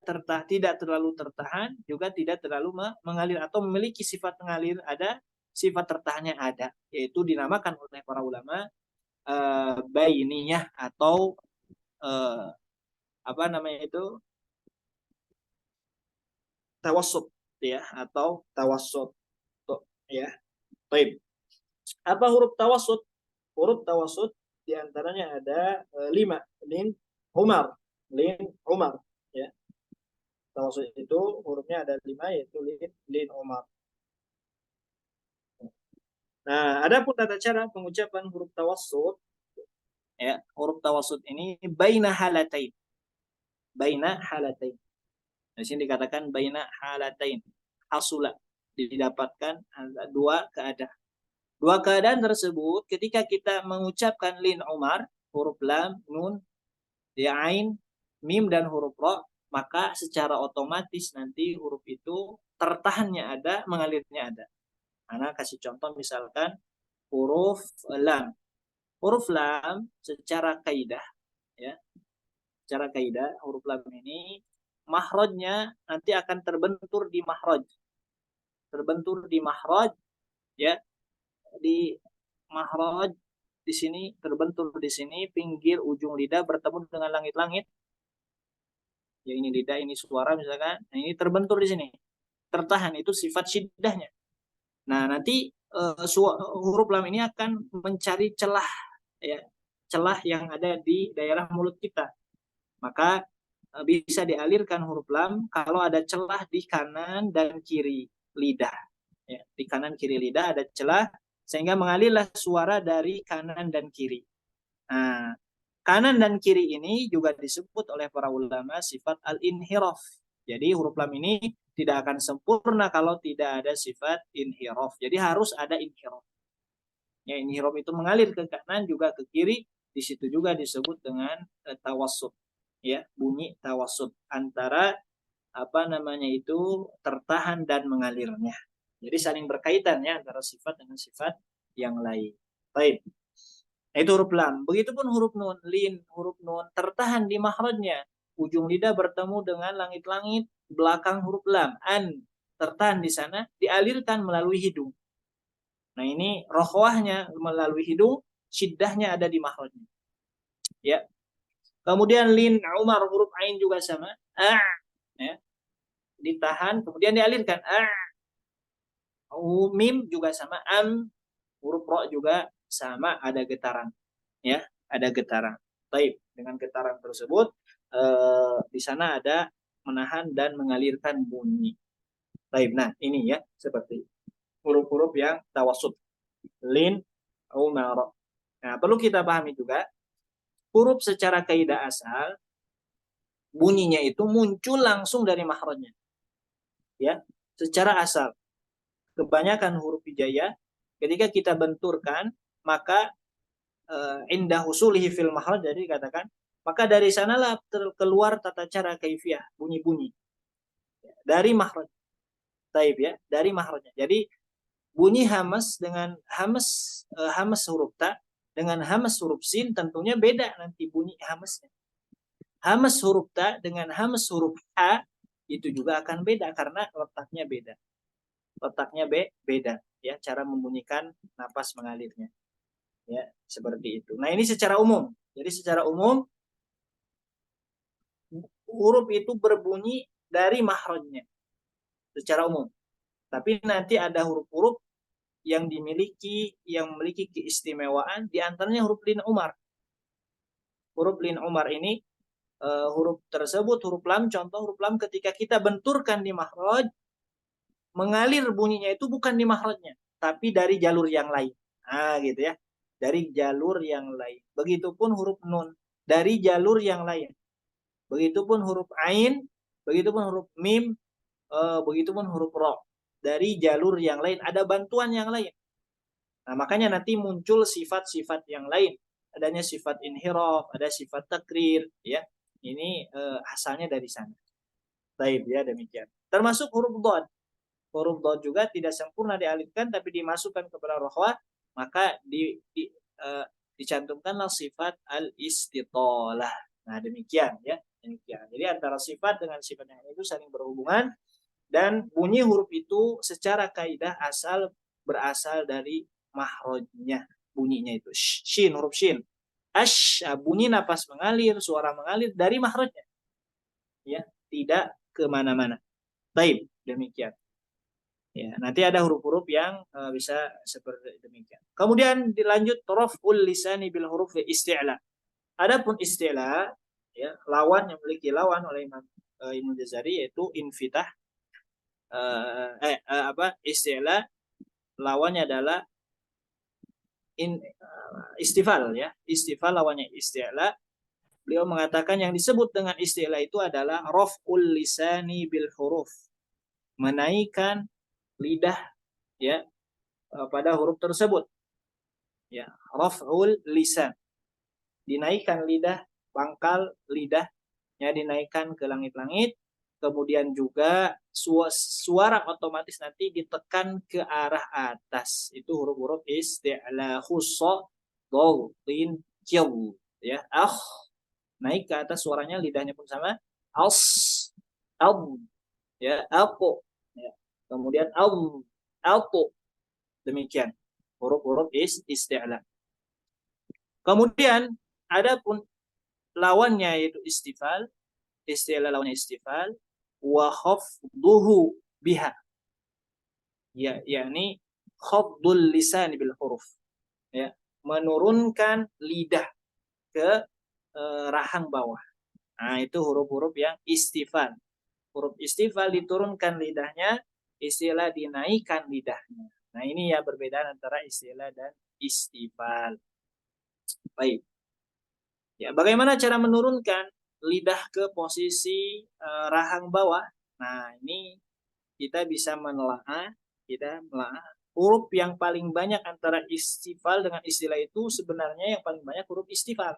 terlalu tertahan, juga tidak terlalu mengalir atau memiliki sifat mengalir, ada sifat tertahannya ada, yaitu dinamakan oleh para ulama bainiyah atau apa namanya itu, tawassut, ya, atau tawassut, ya. Baik. Apa huruf tawassut? Huruf tawassut diantaranya ada 5. Lin Umar, lin Umar, ya. Tawassut itu hurufnya ada 5, yaitu lin Umar. Nah, ada pun tata cara pengucapan huruf tawassut, ya. Huruf tawassut ini baina halatain. Baina halatain. Di sini dikatakan baina halatain. Hasula, didapatkan dua keadaan. Dua keadaan tersebut ketika kita mengucapkan lin Umar, huruf lam, nun, ya, ain, mim dan huruf ro, maka secara otomatis nanti huruf itu tertahannya ada, mengalirnya ada. Ana kasih contoh misalkan huruf lam. Huruf lam secara kaidah, ya. Secara kaidah huruf lam ini mahrajnya nanti akan terbentur di mahraj. Terbentur di mahraj, ya. Di mahraj di sini terbentur di sini, pinggir ujung lidah bertemu dengan langit-langit. Ya, ini lidah, ini suara misalkan. Nah, ini terbentur di sini. Tertahan, itu sifat syiddahnya. Nah, nanti huruf lam ini akan mencari celah, ya, celah yang ada di daerah mulut kita. Maka bisa dialirkan huruf lam kalau ada celah di kanan dan kiri lidah. Ya, di kanan kiri lidah ada celah sehingga mengalirlah suara dari kanan dan kiri. Nah, kanan dan kiri ini juga disebut oleh para ulama sifat al-inhiraf. Jadi huruf lam ini tidak akan sempurna kalau tidak ada sifat inhiraf. Jadi harus ada inhiraf. Ya, inhiraf itu mengalir ke kanan juga ke kiri. Di situ juga disebut dengan tawassut. Ya, bunyi tawassut antara apa namanya itu tertahan dan mengalirnya. Jadi saling berkaitan, ya, antara sifat dengan sifat yang lain. Baik. Itu huruf lam. Begitupun huruf nun, lin, huruf nun tertahan di makhrajnya. Ujung lidah bertemu dengan langit-langit belakang huruf lam. An tertahan di sana, dialirkan melalui hidung. Nah, ini rokhwahnya melalui hidung, syiddahnya ada di makhrajnya. Ya. Kemudian lin Umar, huruf ain juga sama. Ya. Ditahan, kemudian dialirkan. Mim juga sama. Huruf ro juga sama, ada getaran. Ya, ada getaran. Baik, dengan getaran tersebut di sana ada menahan dan mengalirkan bunyi. Baik, nah ini ya seperti huruf-huruf yang tawassut. Lin, Umar. Nah, perlu kita pahami juga huruf secara kaidah asal bunyinya itu muncul langsung dari makhrajnya. Ya, secara asal. Kebanyakan huruf hijaiyah ketika kita benturkan maka indah husulihi fil makhraj, jadi dikatakan maka dari sanalah keluar tata cara kaifiyah bunyi-bunyi dari makhraj. Taib, ya, dari makhrajnya. Jadi bunyi hamas dengan hamas huruf ta dengan hamas huruf sin tentunya beda nanti bunyi hamasnya. Hamas huruf ta dengan hamas huruf ha itu juga akan beda karena letaknya beda. letaknya beda ya, cara membunyikan napas mengalirnya. Ya, seperti itu. Nah, ini secara umum. Jadi secara umum huruf itu berbunyi dari makhrajnya secara umum. Tapi nanti ada huruf-huruf yang memiliki keistimewaan, di antaranya huruf lin umar. Huruf lin umar ini huruf tersebut, huruf lam, contoh huruf lam ketika kita benturkan di makhraj, mengalir bunyinya itu bukan di makhrajnya, tapi dari jalur yang lain. Nah, gitu ya. Dari jalur yang lain. Begitupun huruf nun, dari jalur yang lain. Begitupun huruf ain, begitupun huruf mim, begitupun huruf ro. Dari jalur yang lain, ada bantuan yang lain. Nah, makanya nanti muncul sifat-sifat yang lain. Adanya sifat inhiraf, ada sifat takrir, ya. Ini asalnya dari sana. Baik, ya demikian. Termasuk huruf dhad. Huruf dhad juga tidak sempurna dialifkan, tapi dimasukkan kepada rohwah, maka dicantumkanlah sifat al-istitalah. Nah, demikian ya. Demikian. Jadi antara sifat dengan sifat yang itu saling berhubungan, dan bunyi huruf itu secara kaidah berasal dari mahrojnya, bunyinya itu shin, huruf shin. Ash, bunyi napas mengalir, suara mengalir dari mahrojnya, ya, tidak kemana-mana. Baik, demikian. Ya, nanti ada huruf-huruf yang bisa seperti demikian. Kemudian dilanjut raf'ul lisani bil huruf isti'la. Adapun isti'la, ya, lawan yang memiliki lawan oleh Imam Jazari yaitu infitah. Isti'la lawannya adalah istifal, ya. Istifal lawannya isti'la. Beliau mengatakan yang disebut dengan isti'la itu adalah raf'ul lisani bil huruf. Menaikkan lidah, ya, pada huruf tersebut. Ya, raf'ul lisan. Dinaikkan lidah, pangkal lidahnya dinaikkan ke langit-langit. Kemudian juga suara otomatis nanti ditekan ke arah atas. Itu huruf-huruf isti'la, khussa, dhalin, kyaw, ya. Naik ke atas suaranya, lidahnya pun sama. As, ya, aku, ya. Kemudian aku, demikian huruf-huruf isti'la. Kemudian adapun lawannya yaitu istifal, isti'la lawannya istifal, wa khafduhu biha, ya, yakni khafdul lisan bil huruf, ya, menurunkan lidah ke rahang bawah. Nah, itu huruf-huruf yang istifal. Huruf istifal diturunkan lidahnya, istilah dinaikkan lidahnya. Nah, ini ya perbedaan antara istilah dan istifal. Baik. Ya, bagaimana cara menurunkan lidah ke posisi rahang bawah? Nah, ini kita bisa menelaah huruf yang paling banyak antara istifal dengan istilah itu, sebenarnya yang paling banyak huruf istifal.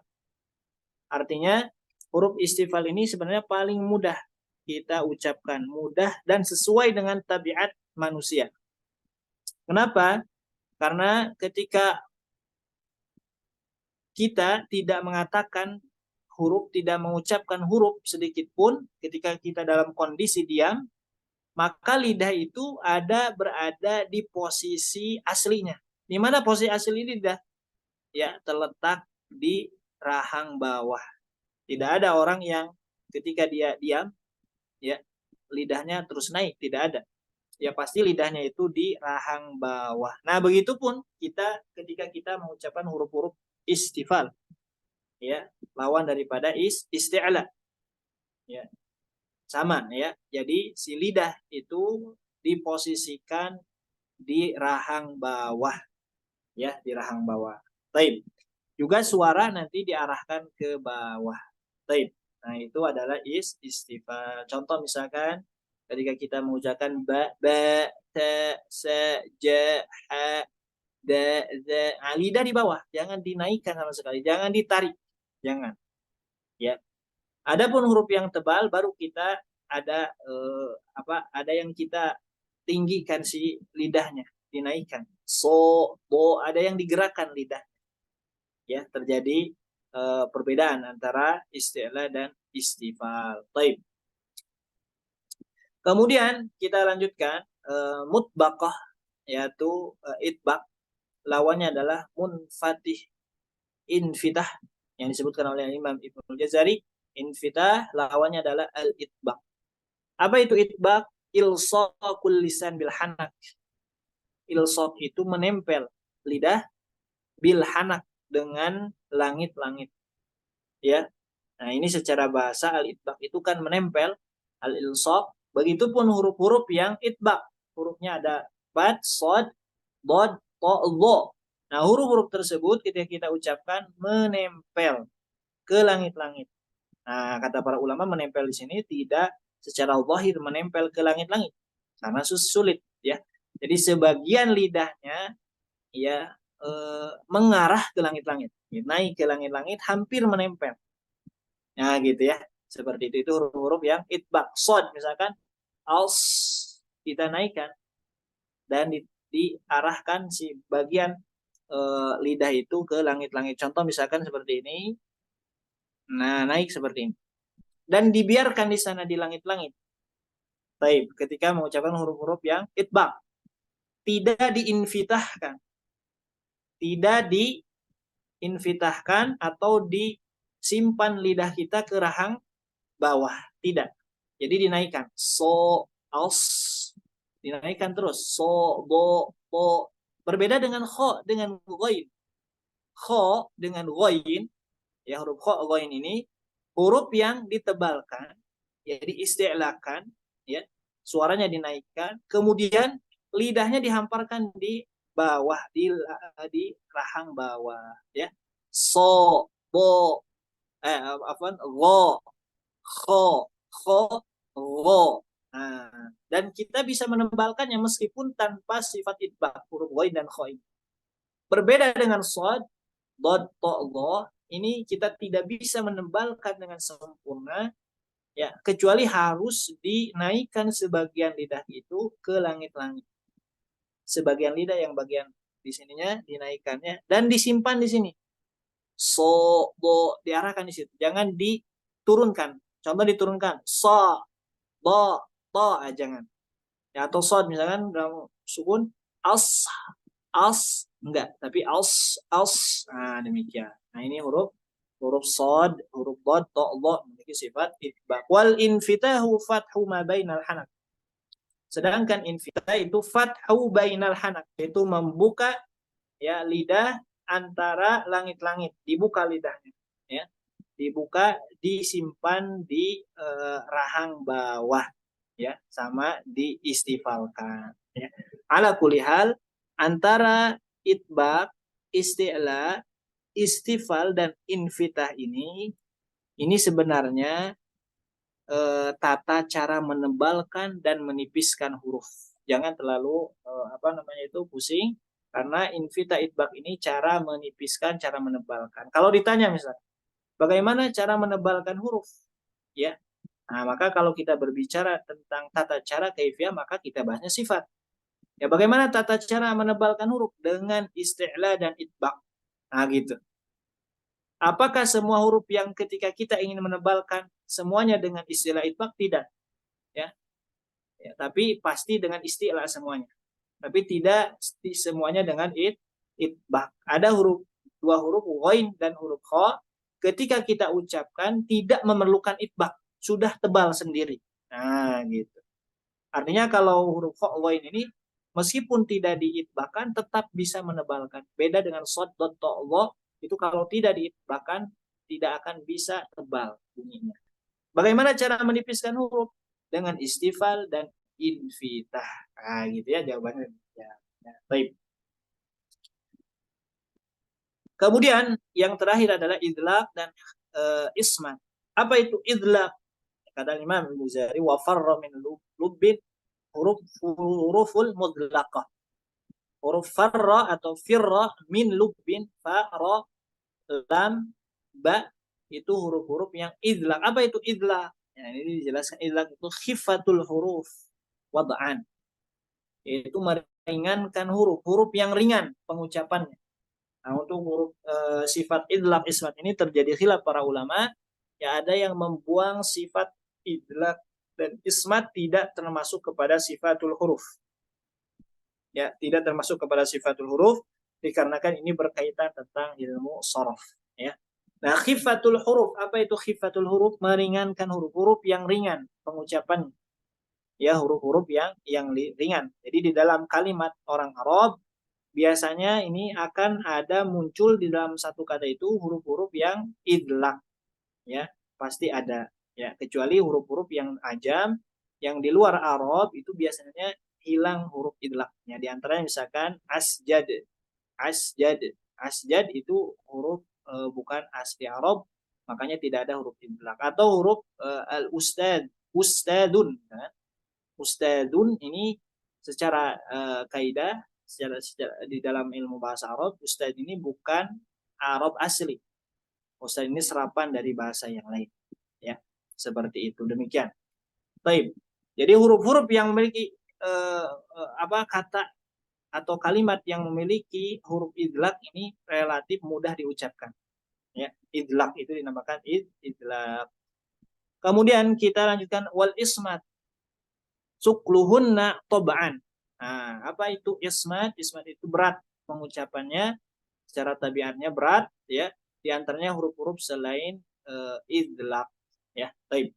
Artinya huruf istifal ini sebenarnya paling mudah kita ucapkan, mudah dan sesuai dengan tabiat manusia. Kenapa? Karena ketika kita tidak mengatakan huruf, tidak mengucapkan huruf sedikit pun, ketika kita dalam kondisi diam, maka lidah itu berada di posisi aslinya. Di mana posisi asli lidah? Ya, terletak di rahang bawah. Tidak ada orang yang ketika dia diam, ya, lidahnya terus naik, tidak ada. Ya, pasti lidahnya itu di rahang bawah. Nah, begitupun kita ketika kita mengucapkan huruf-huruf istifal, ya, lawan daripada isti'la, ya, sama, ya. Jadi si lidah itu diposisikan di rahang bawah, ya, di rahang bawah. Baik. Juga suara nanti diarahkan ke bawah. Baik. Nah, itu adalah istifal. Contoh misalkan ketika kita mengucapkan ba, ta, sa, ja, ha, da, za. Nah, lidah di bawah, jangan dinaikkan sama sekali, jangan ditarik. Jangan. Ya. Adapun huruf yang tebal baru kita ada ada yang kita tinggikan si lidahnya, dinaikkan. So, bo, ada yang digerakkan lidah. Ya, terjadi perbedaan antara isti'la dan istifal. Baik. Kemudian kita lanjutkan mutbaqah, yaitu itbaq, lawannya adalah munfatih, infitah, yang disebutkan oleh Imam Ibnu Jazari. Infitah lawannya adalah al-itbaq. Apa itu itbaq? Ilsaqul lisan bil hanak. Ilsaq itu menempel lidah bil hanak, dengan langit-langit, ya. Nah, ini secara bahasa al-itbaq itu kan menempel, al-ilsaq. Begitupun huruf-huruf yang itbaq. Hurufnya ada bad, sod, bod, to, lo. Nah, huruf-huruf tersebut ketika kita ucapkan menempel ke langit-langit. Nah, kata para ulama, menempel di sini tidak secara zahir menempel ke langit-langit, karena sulit, ya. Jadi sebagian lidahnya, ya, mengarah ke langit-langit, naik ke langit-langit, hampir menempel. Nah, gitu ya. Seperti itu huruf-huruf yang itbaq. Sod misalkan, als, kita naikkan dan diarahkan si bagian lidah itu ke langit-langit. Contoh misalkan seperti ini. Nah, naik seperti ini. Dan dibiarkan di sana di langit-langit. Baik, ketika mengucapkan huruf-huruf yang itbaq, tidak diinfitahkan. Tidak diinfitahkan atau disimpan lidah kita ke rahang bawah, tidak. Jadi dinaikkan. So, als, dinaikkan terus. So, bo, po. Berbeda dengan kho, dengan ghain. Kho dengan ghain, ya, huruf kho, ghain ini huruf yang ditebalkan, ya, diisti'lakan, ya, suaranya dinaikkan, kemudian lidahnya dihamparkan di bawah, di rahang bawah, ya. So, bo, go, kho, go. Nah, dan kita bisa menebalkannya meskipun tanpa sifat itbaq, huruf ghain dan kho ini. Berbeda dengan shad, dod, to, lo, ini kita tidak bisa menebalkan dengan sempurna, ya, kecuali harus dinaikkan sebagian lidah itu ke langit-langit. Sebagian lidah yang bagian di sininya dinaikkannya dan disimpan di sini. So, bo, diarahkan di situ. Jangan diturunkan. Contoh diturunkan. So, bo, to, jangan. Ya, atau sod misalkan dalam sukun, as, enggak, tapi as. Nah, demikian. Nah, ini huruf sod, huruf bod, to, lo, memiliki sifat itbaq. Wal infitahu fathu ma bainal hanak. Sedangkan infitah itu fathu bainal hanak, itu membuka, ya, lidah antara langit-langit, dibuka lidahnya, ya. Dibuka, disimpan di rahang bawah, ya, sama diistifalkan, ya. Ala kulihal, antara itbaq, isti'la, istifal dan infitah ini sebenarnya tata cara menebalkan dan menipiskan huruf. Jangan terlalu pusing, karena infitah itbaq ini cara menipiskan, cara menebalkan. Kalau ditanya misalnya, bagaimana cara menebalkan huruf? Ya. Nah, maka kalau kita berbicara tentang tata cara kaifiyah, maka kita bahasnya sifat. Ya, bagaimana tata cara menebalkan huruf? Dengan isti'la dan itbaq. Nah, gitu. Apakah semua huruf yang ketika kita ingin menebalkan semuanya dengan istilah itbaq? Tidak. Ya. Ya, tapi pasti dengan istilah semuanya. Tapi tidak semuanya dengan itbaq. Ada dua huruf ghain dan huruf kha, ketika kita ucapkan tidak memerlukan itbaq, sudah tebal sendiri. Nah, gitu. Artinya kalau huruf kha ghain ini meskipun tidak diitbaqkan tetap bisa menebalkan. Beda dengan shad, dot, to, lo, itu kalau tidak diitbaqkan tidak akan bisa tebal bunyinya. Bagaimana cara menipiskan huruf? Dengan istifal dan infitah. Nah, gitu ya jawabannya. Ya, baik. Kemudian yang terakhir adalah idlaq dan ismat. Apa itu idlaq? Kata Imam Al-Jazari, wa farra min lubbin huruful mudlaqah. Huruf farra atau firra min lubbin, fa, ra, lam, ba, itu huruf-huruf yang idlaq. Apa itu idlaq? Ya, ini dijelaskan idlaq itu khifatul huruf wad'an. Yaitu meringankan huruf yang ringan pengucapannya. Nah, untuk huruf sifat idlaq ismat ini terjadi khilaf para ulama. Ya, ada yang membuang sifat idlaq dan ismat tidak termasuk kepada sifatul huruf. ya, tidak termasuk kepada sifatul huruf dikarenakan ini berkaitan tentang ilmu sharaf, ya. Nah, khifatul huruf, apa itu khifatul huruf? Meringankan huruf-huruf yang ringan pengucapan, ya, huruf-huruf yang ringan. Jadi di dalam kalimat orang Arab biasanya ini akan ada muncul di dalam satu kata itu huruf-huruf yang idlaq, ya, pasti ada, ya, kecuali huruf-huruf yang ajam yang di luar Arab itu biasanya hilang huruf idlaqnya. Di antaranya misalkan asjad, asjad, asjad itu huruf bukan asli Arab, makanya tidak ada huruf idlaq. Atau huruf al ustad, ustadun, kan? Ustadun ini secara kaidah, secara di dalam ilmu bahasa Arab, ustad ini bukan Arab asli. Ustad ini serapan dari bahasa yang lain, ya, seperti itu. Demikian. Baik. Jadi huruf-huruf yang memiliki kata atau kalimat yang memiliki huruf idlaq ini relatif mudah diucapkan, ya. Idlaq itu dinamakan idlaq. Kemudian kita lanjutkan wal ismat sukluhunna toba'an. Nah, apa itu ismat? Ismat itu berat pengucapannya, secara tabiatnya berat, ya. Di antaranya huruf-huruf selain idlaq, ya. Baik.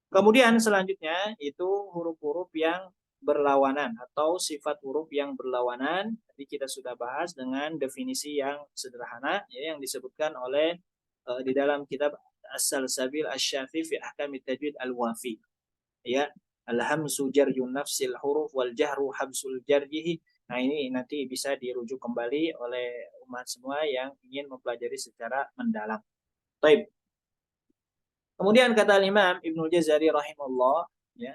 Kemudian selanjutnya itu huruf-huruf yang berlawanan atau sifat huruf yang berlawanan. Tadi kita sudah bahas dengan definisi yang sederhana, ya, yang disebutkan oleh di dalam kitab As-Salsabil Asy-Syafi fi Ahkamit Tajwid Al-Wafi. Ya, al-hamzu jarjun nafsil huruf wal jahru habsul jarjihi. Nah, ini nanti bisa dirujuk kembali oleh umat semua yang ingin mempelajari secara mendalam. Baik. Kemudian kata Imam Ibnu Jazari rahimahullah, ya,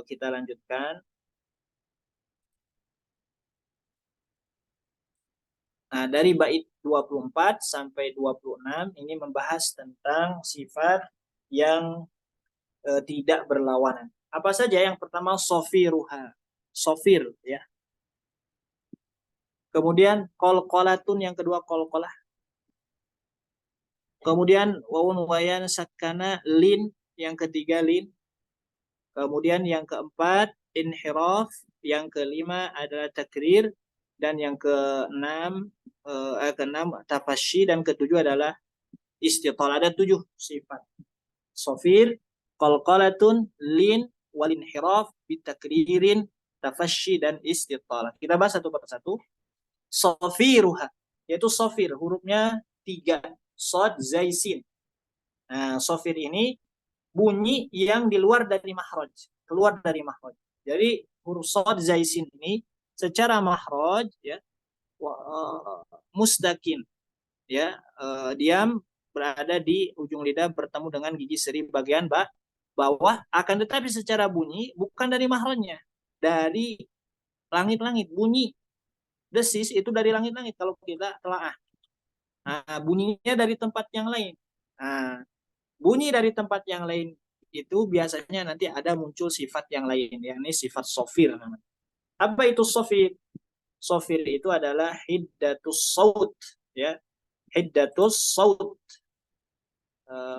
kita lanjutkan. Nah, dari bait 24 sampai 26 ini membahas tentang sifat yang tidak berlawanan. Apa saja? Yang pertama sofiruha, sofir, ya. Kemudian kolkolatun, yang kedua kolkolah. Kemudian wawun wayan sakana lin, yang ketiga lin. Kemudian yang keempat inhiraf, yang kelima adalah takrir, dan yang keenam tafasyi, dan ketujuh adalah istital. Ada 7 sifat. Sofir, qalqalatun, lin, walinhiraf, bitakririn, tafasyi, dan istital. Kita bahas satu persatu. Sofiruha, yaitu sofir, hurufnya 3. Sod, zai, sin. Nah, sofir ini bunyi yang di luar dari makhraj, keluar dari makhraj. Jadi huruf sod, zai, sin ini secara makhraj, ya, mustaqim, ya, diam, berada di ujung lidah bertemu dengan gigi seri bagian bawah, akan tetapi secara bunyi bukan dari makhrajnya, dari langit-langit. Bunyi desis itu dari langit-langit kalau kita telaah. Nah, bunyinya dari tempat yang lain. Nah, bunyi dari tempat yang lain itu biasanya nanti ada muncul sifat yang lain, yakni sifat sofir. Apa itu sofir? Sofir itu adalah hiddatus saut, ya, hiddatus saut.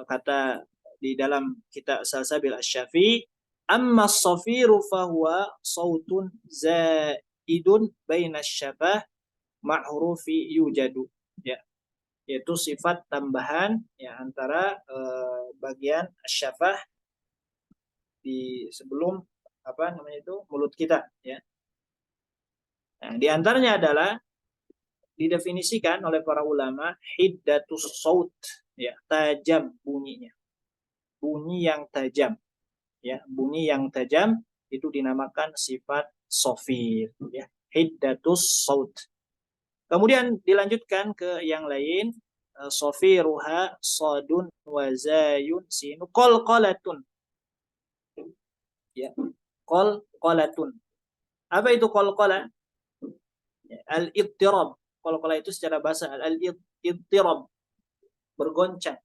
Kata di dalam kitab Salsabil Asy-Syafi, amma sofiru fahuwa sautun zaidun baina syabah ma'hurufi yujadu, ya, yaitu sifat tambahan, ya, antara bagian syafah di sebelum mulut kita, ya. Nah, di antaranya adalah didefinisikan oleh para ulama hiddatus saut, ya, tajam bunyinya, bunyi yang tajam, ya, bunyi yang tajam itu dinamakan sifat sofir, ya, hiddatus saut. Kemudian dilanjutkan ke yang lain, sofiruha sodun wazayun sinu qalqalatun, ya, qalqalatun. Apa itu qalqalah? Al-idtirab. Qalqalah itu secara bahasa al-idtirab, bergoncang,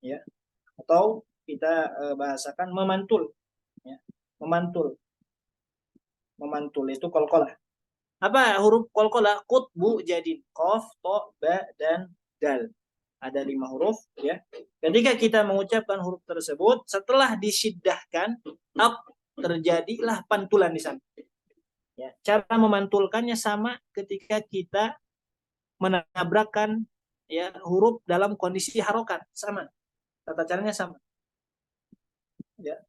ya, atau kita bahasakan memantul, ya, memantul. Memantul itu qalqalah. Apa huruf qalqalah? Qutbu jadin, qaf, to, ba, dan dal. Ada 5 huruf, ya. Ketika kita mengucapkan huruf tersebut, setelah disiddahkan, terjadilah pantulan di sana. Ya, cara memantulkannya sama ketika kita menabrakkan ya huruf dalam kondisi harokat, sama. Tata caranya sama. Ya.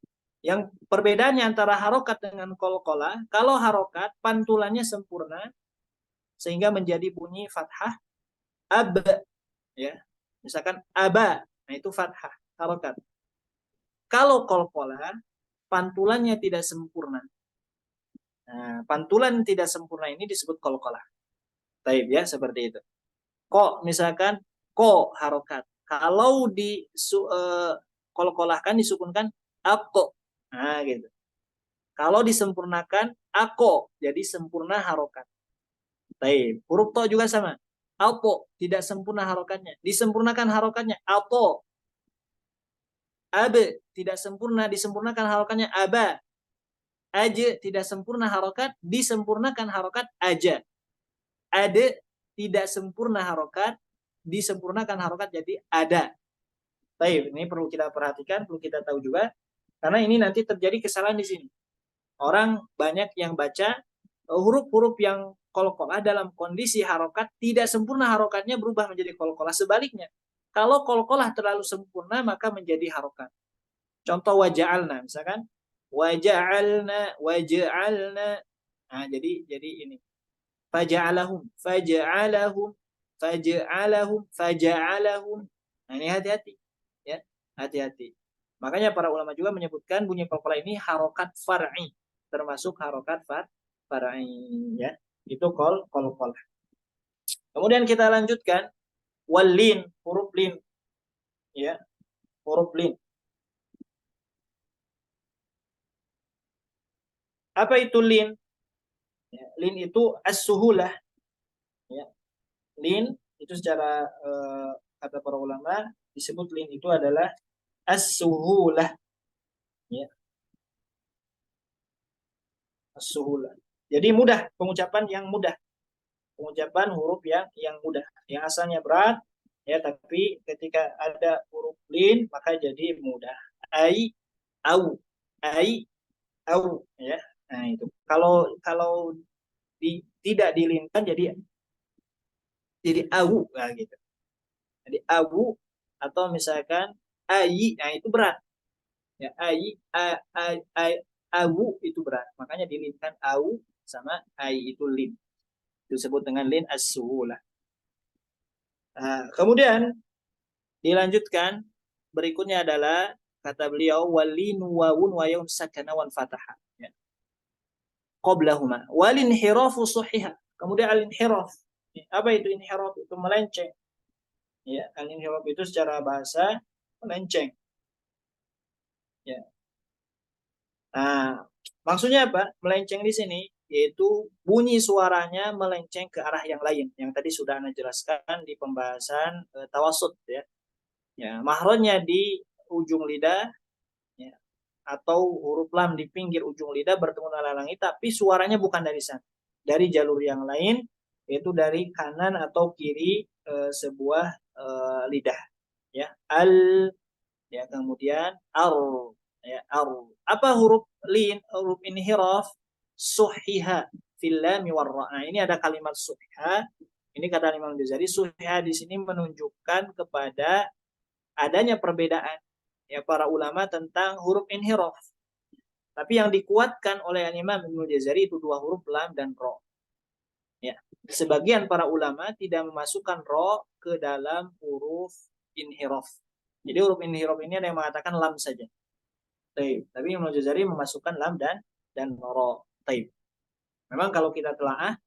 Yang perbedaannya antara harokat dengan qalqalah, kalau harokat pantulannya sempurna sehingga menjadi bunyi fathah ab, ya. Misalkan aba, nah itu fathah harokat. Kalau qalqalah pantulannya tidak sempurna. Nah, pantulan tidak sempurna ini disebut qalqalah. Taib ya, seperti itu. Kok misalkan ko harokat. Kalau di qalqalahkan disukunkan ako. Nah, gitu. Kalau disempurnakan ako, jadi sempurna harokat. Taib. Huruf to juga sama. Alpo tidak sempurna harokatnya. Disempurnakan harokatnya alpo. Abe tidak sempurna, disempurnakan harokatnya aba. Aja tidak sempurna harokat, disempurnakan harokat aja. Ade tidak sempurna harokat, disempurnakan harokat jadi ada. Taib. Ini perlu kita perhatikan, perlu kita tahu juga. Karena ini nanti terjadi kesalahan di sini. Orang banyak yang baca huruf-huruf yang qalqalah dalam kondisi harokat tidak sempurna harokatnya berubah menjadi qalqalah. Sebaliknya, kalau qalqalah terlalu sempurna maka menjadi harokat. Contoh waja'alna, misalkan waja'alna, waja'alna. Nah, jadi ini. Faja'alahum, faja'alahum, faja'alahum, faja'alahum. Nah, ini hati-hati. Ya, hati-hati. Makanya para ulama juga menyebutkan bunyi qalqalah ini harokat far'i, termasuk harokat far'i, ya. Itu qalqalah. Kemudian kita lanjutkan walin, huruf lin, ya, huruf lin. Apa itu lin? Ya, lin itu as-suhulah, ya. Lin itu secara kata para ulama disebut lin itu adalah as-suhulah, ya, as-suhulah. Jadi mudah, pengucapan yang mudah, pengucapan huruf yang mudah, yang asalnya berat, ya, tapi ketika ada huruf lin maka jadi mudah. Ai, au, ai, au, ya. Nah itu. Kalau tidak dilinkan jadi au, nah, gitu. Jadi au atau misalkan ai, nah itu berat. Ya, ai, au itu berat. Makanya dilinkan au sama ai itu lin. Itu disebut dengan lin as-suhulah. Nah, kemudian dilanjutkan berikutnya adalah kata beliau walinu wawun wa yaun sakana wan fataha. Ya. Qablahuma walin hirafu suhiha. Kemudian al-inhiraf. Apa itu inhiraf? Itu melenceng. Ya, al-inhiraf itu secara bahasa melenceng. Ya. Nah, maksudnya apa? Melenceng di sini yaitu bunyi suaranya melenceng ke arah yang lain. Yang tadi sudah Anda jelaskan di pembahasan tawasud, ya. Ya, mahronnya di ujung lidah, ya, atau huruf lam di pinggir ujung lidah bertemu dengan langit, tapi suaranya bukan dari sana, dari jalur yang lain, yaitu dari kanan atau kiri sebuah lidah. Ya, al, ya, kemudian ar, ya, ar. Apa huruf lin, huruf inhiraf? Suhiha fil lam war ra. Nah, ini ada kalimat suhiha. Ini kata Imam Ghazali, suhiha di sini menunjukkan kepada adanya perbedaan ya para ulama tentang huruf inhiraf. Tapi yang dikuatkan oleh Imam Ibnu Jazari itu dua huruf lam dan ro. Ya. Sebagian para ulama tidak memasukkan ro ke dalam huruf inhiraf. Jadi huruf inhiraf ini ada yang mengatakan lam saja. Taib. Tapi Ibnu Jazari memasukkan lam dan ro. Taib. Memang kalau kita telaah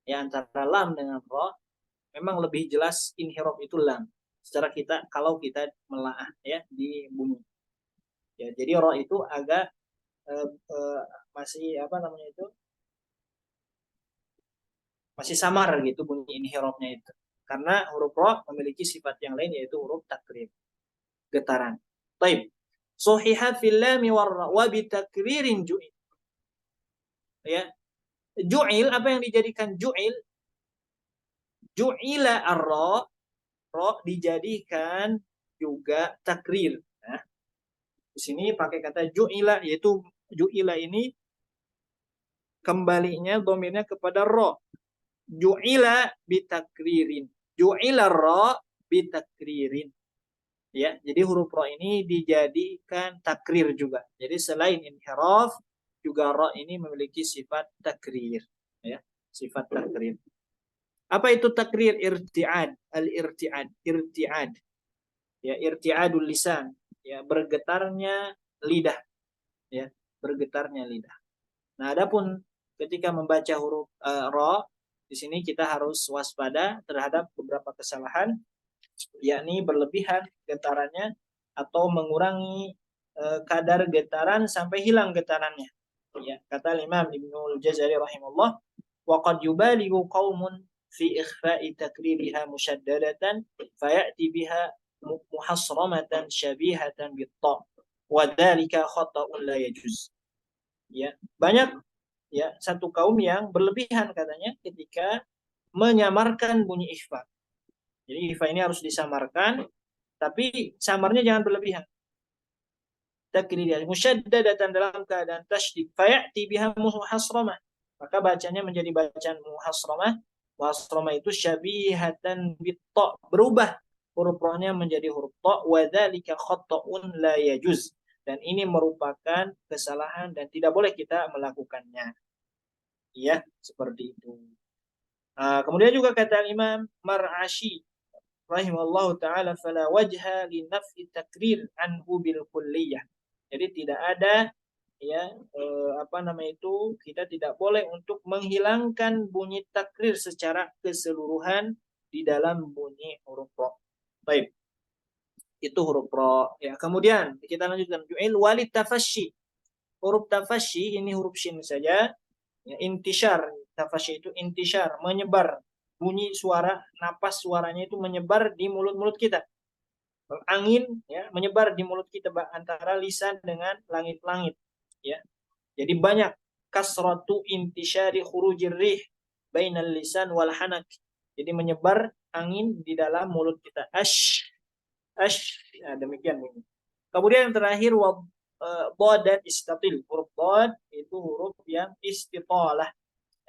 ya antara lam dengan ro, memang lebih jelas inhiraf itu lam. Secara kita kalau kita melaah ya di bunyi. Ya, jadi ro itu agak masih apa namanya itu? Masih samar gitu bunyi inhirafnya itu. Karena huruf ro memiliki sifat yang lain yaitu huruf takrir, getaran. Taib. Sohiha fil lam wa bi takririn ju'il. Ya. Ju'il, apa yang dijadikan ju'il? Ju'ila ar-ra, ro dijadikan juga takrir. Nah, di sini pakai kata ju'ila, yaitu ju'ila ini kembalinya domirnya kepada ro. Ju'ila bitakririn. Ju'ila ro bitakririn. Ya, jadi huruf ro ini dijadikan takrir juga. Jadi selain inhiraf, juga ro ini memiliki sifat takrir. Ya, sifat takrir. Apa itu takrir? Irti'ad. Al-irti'ad. Irti'ad. Ya, irti'adul lisan. Ya, bergetarnya lidah. Ya, bergetarnya lidah. Nah, adapun ketika membaca huruf ro, di sini kita harus waspada terhadap beberapa kesalahan, yakni berlebihan getarannya atau mengurangi kadar getaran sampai hilang getarannya. Ya, kata Imam Ibnul Jazari rahimahullah, wa qad yubalighu qaumun fi ikhfa'i takririha musyaddadatan fayati biha muhasramatan syabihatan bit-ta wa dzalika khata'un la yajuz. Ya, banyak ya satu kaum yang berlebihan katanya ketika menyamarkan bunyi ikhfa. Jadi ikhfa ini harus disamarkan, tapi samarnya jangan berlebihan. Takririya musyaddadatan dalam keadaan tasydid fayati biha muhasramah. Maka bacanya menjadi bacaan muhasramah. Muhasramah itu syabihatan bit-ta, berubah huruf ra-nya menjadi huruf ta, wa dzalika khata'un la yajuz. Dan ini merupakan kesalahan dan tidak boleh kita melakukannya. Ya, seperti itu. Kemudian juga kata Imam Mar'ashi rahimahullahu taala, fala wajha li naf'i takrir anhu bil kulliyah. Jadi tidak ada ya kita tidak boleh untuk menghilangkan bunyi takrir secara keseluruhan di dalam bunyi huruf ro. Baik. Itu huruf ro. Ya, kemudian kita lanjutkan ju'il walid tafasyi. Huruf tafasyi ini huruf shin saja. Ya, intishar, tafasyi itu intishar, menyebar. Bunyi suara, napas suaranya itu menyebar di mulut-mulut kita. Angin ya menyebar di mulut kita antara lisan dengan langit-langit. Ya, jadi banyak kasratu intishari khurujir rih bainal lisan wal hanak. Jadi menyebar angin di dalam mulut kita. Ash, ya, demikian ini. Kemudian yang terakhir dhad dan istatil. Huruf dhad itu huruf yang istitalah.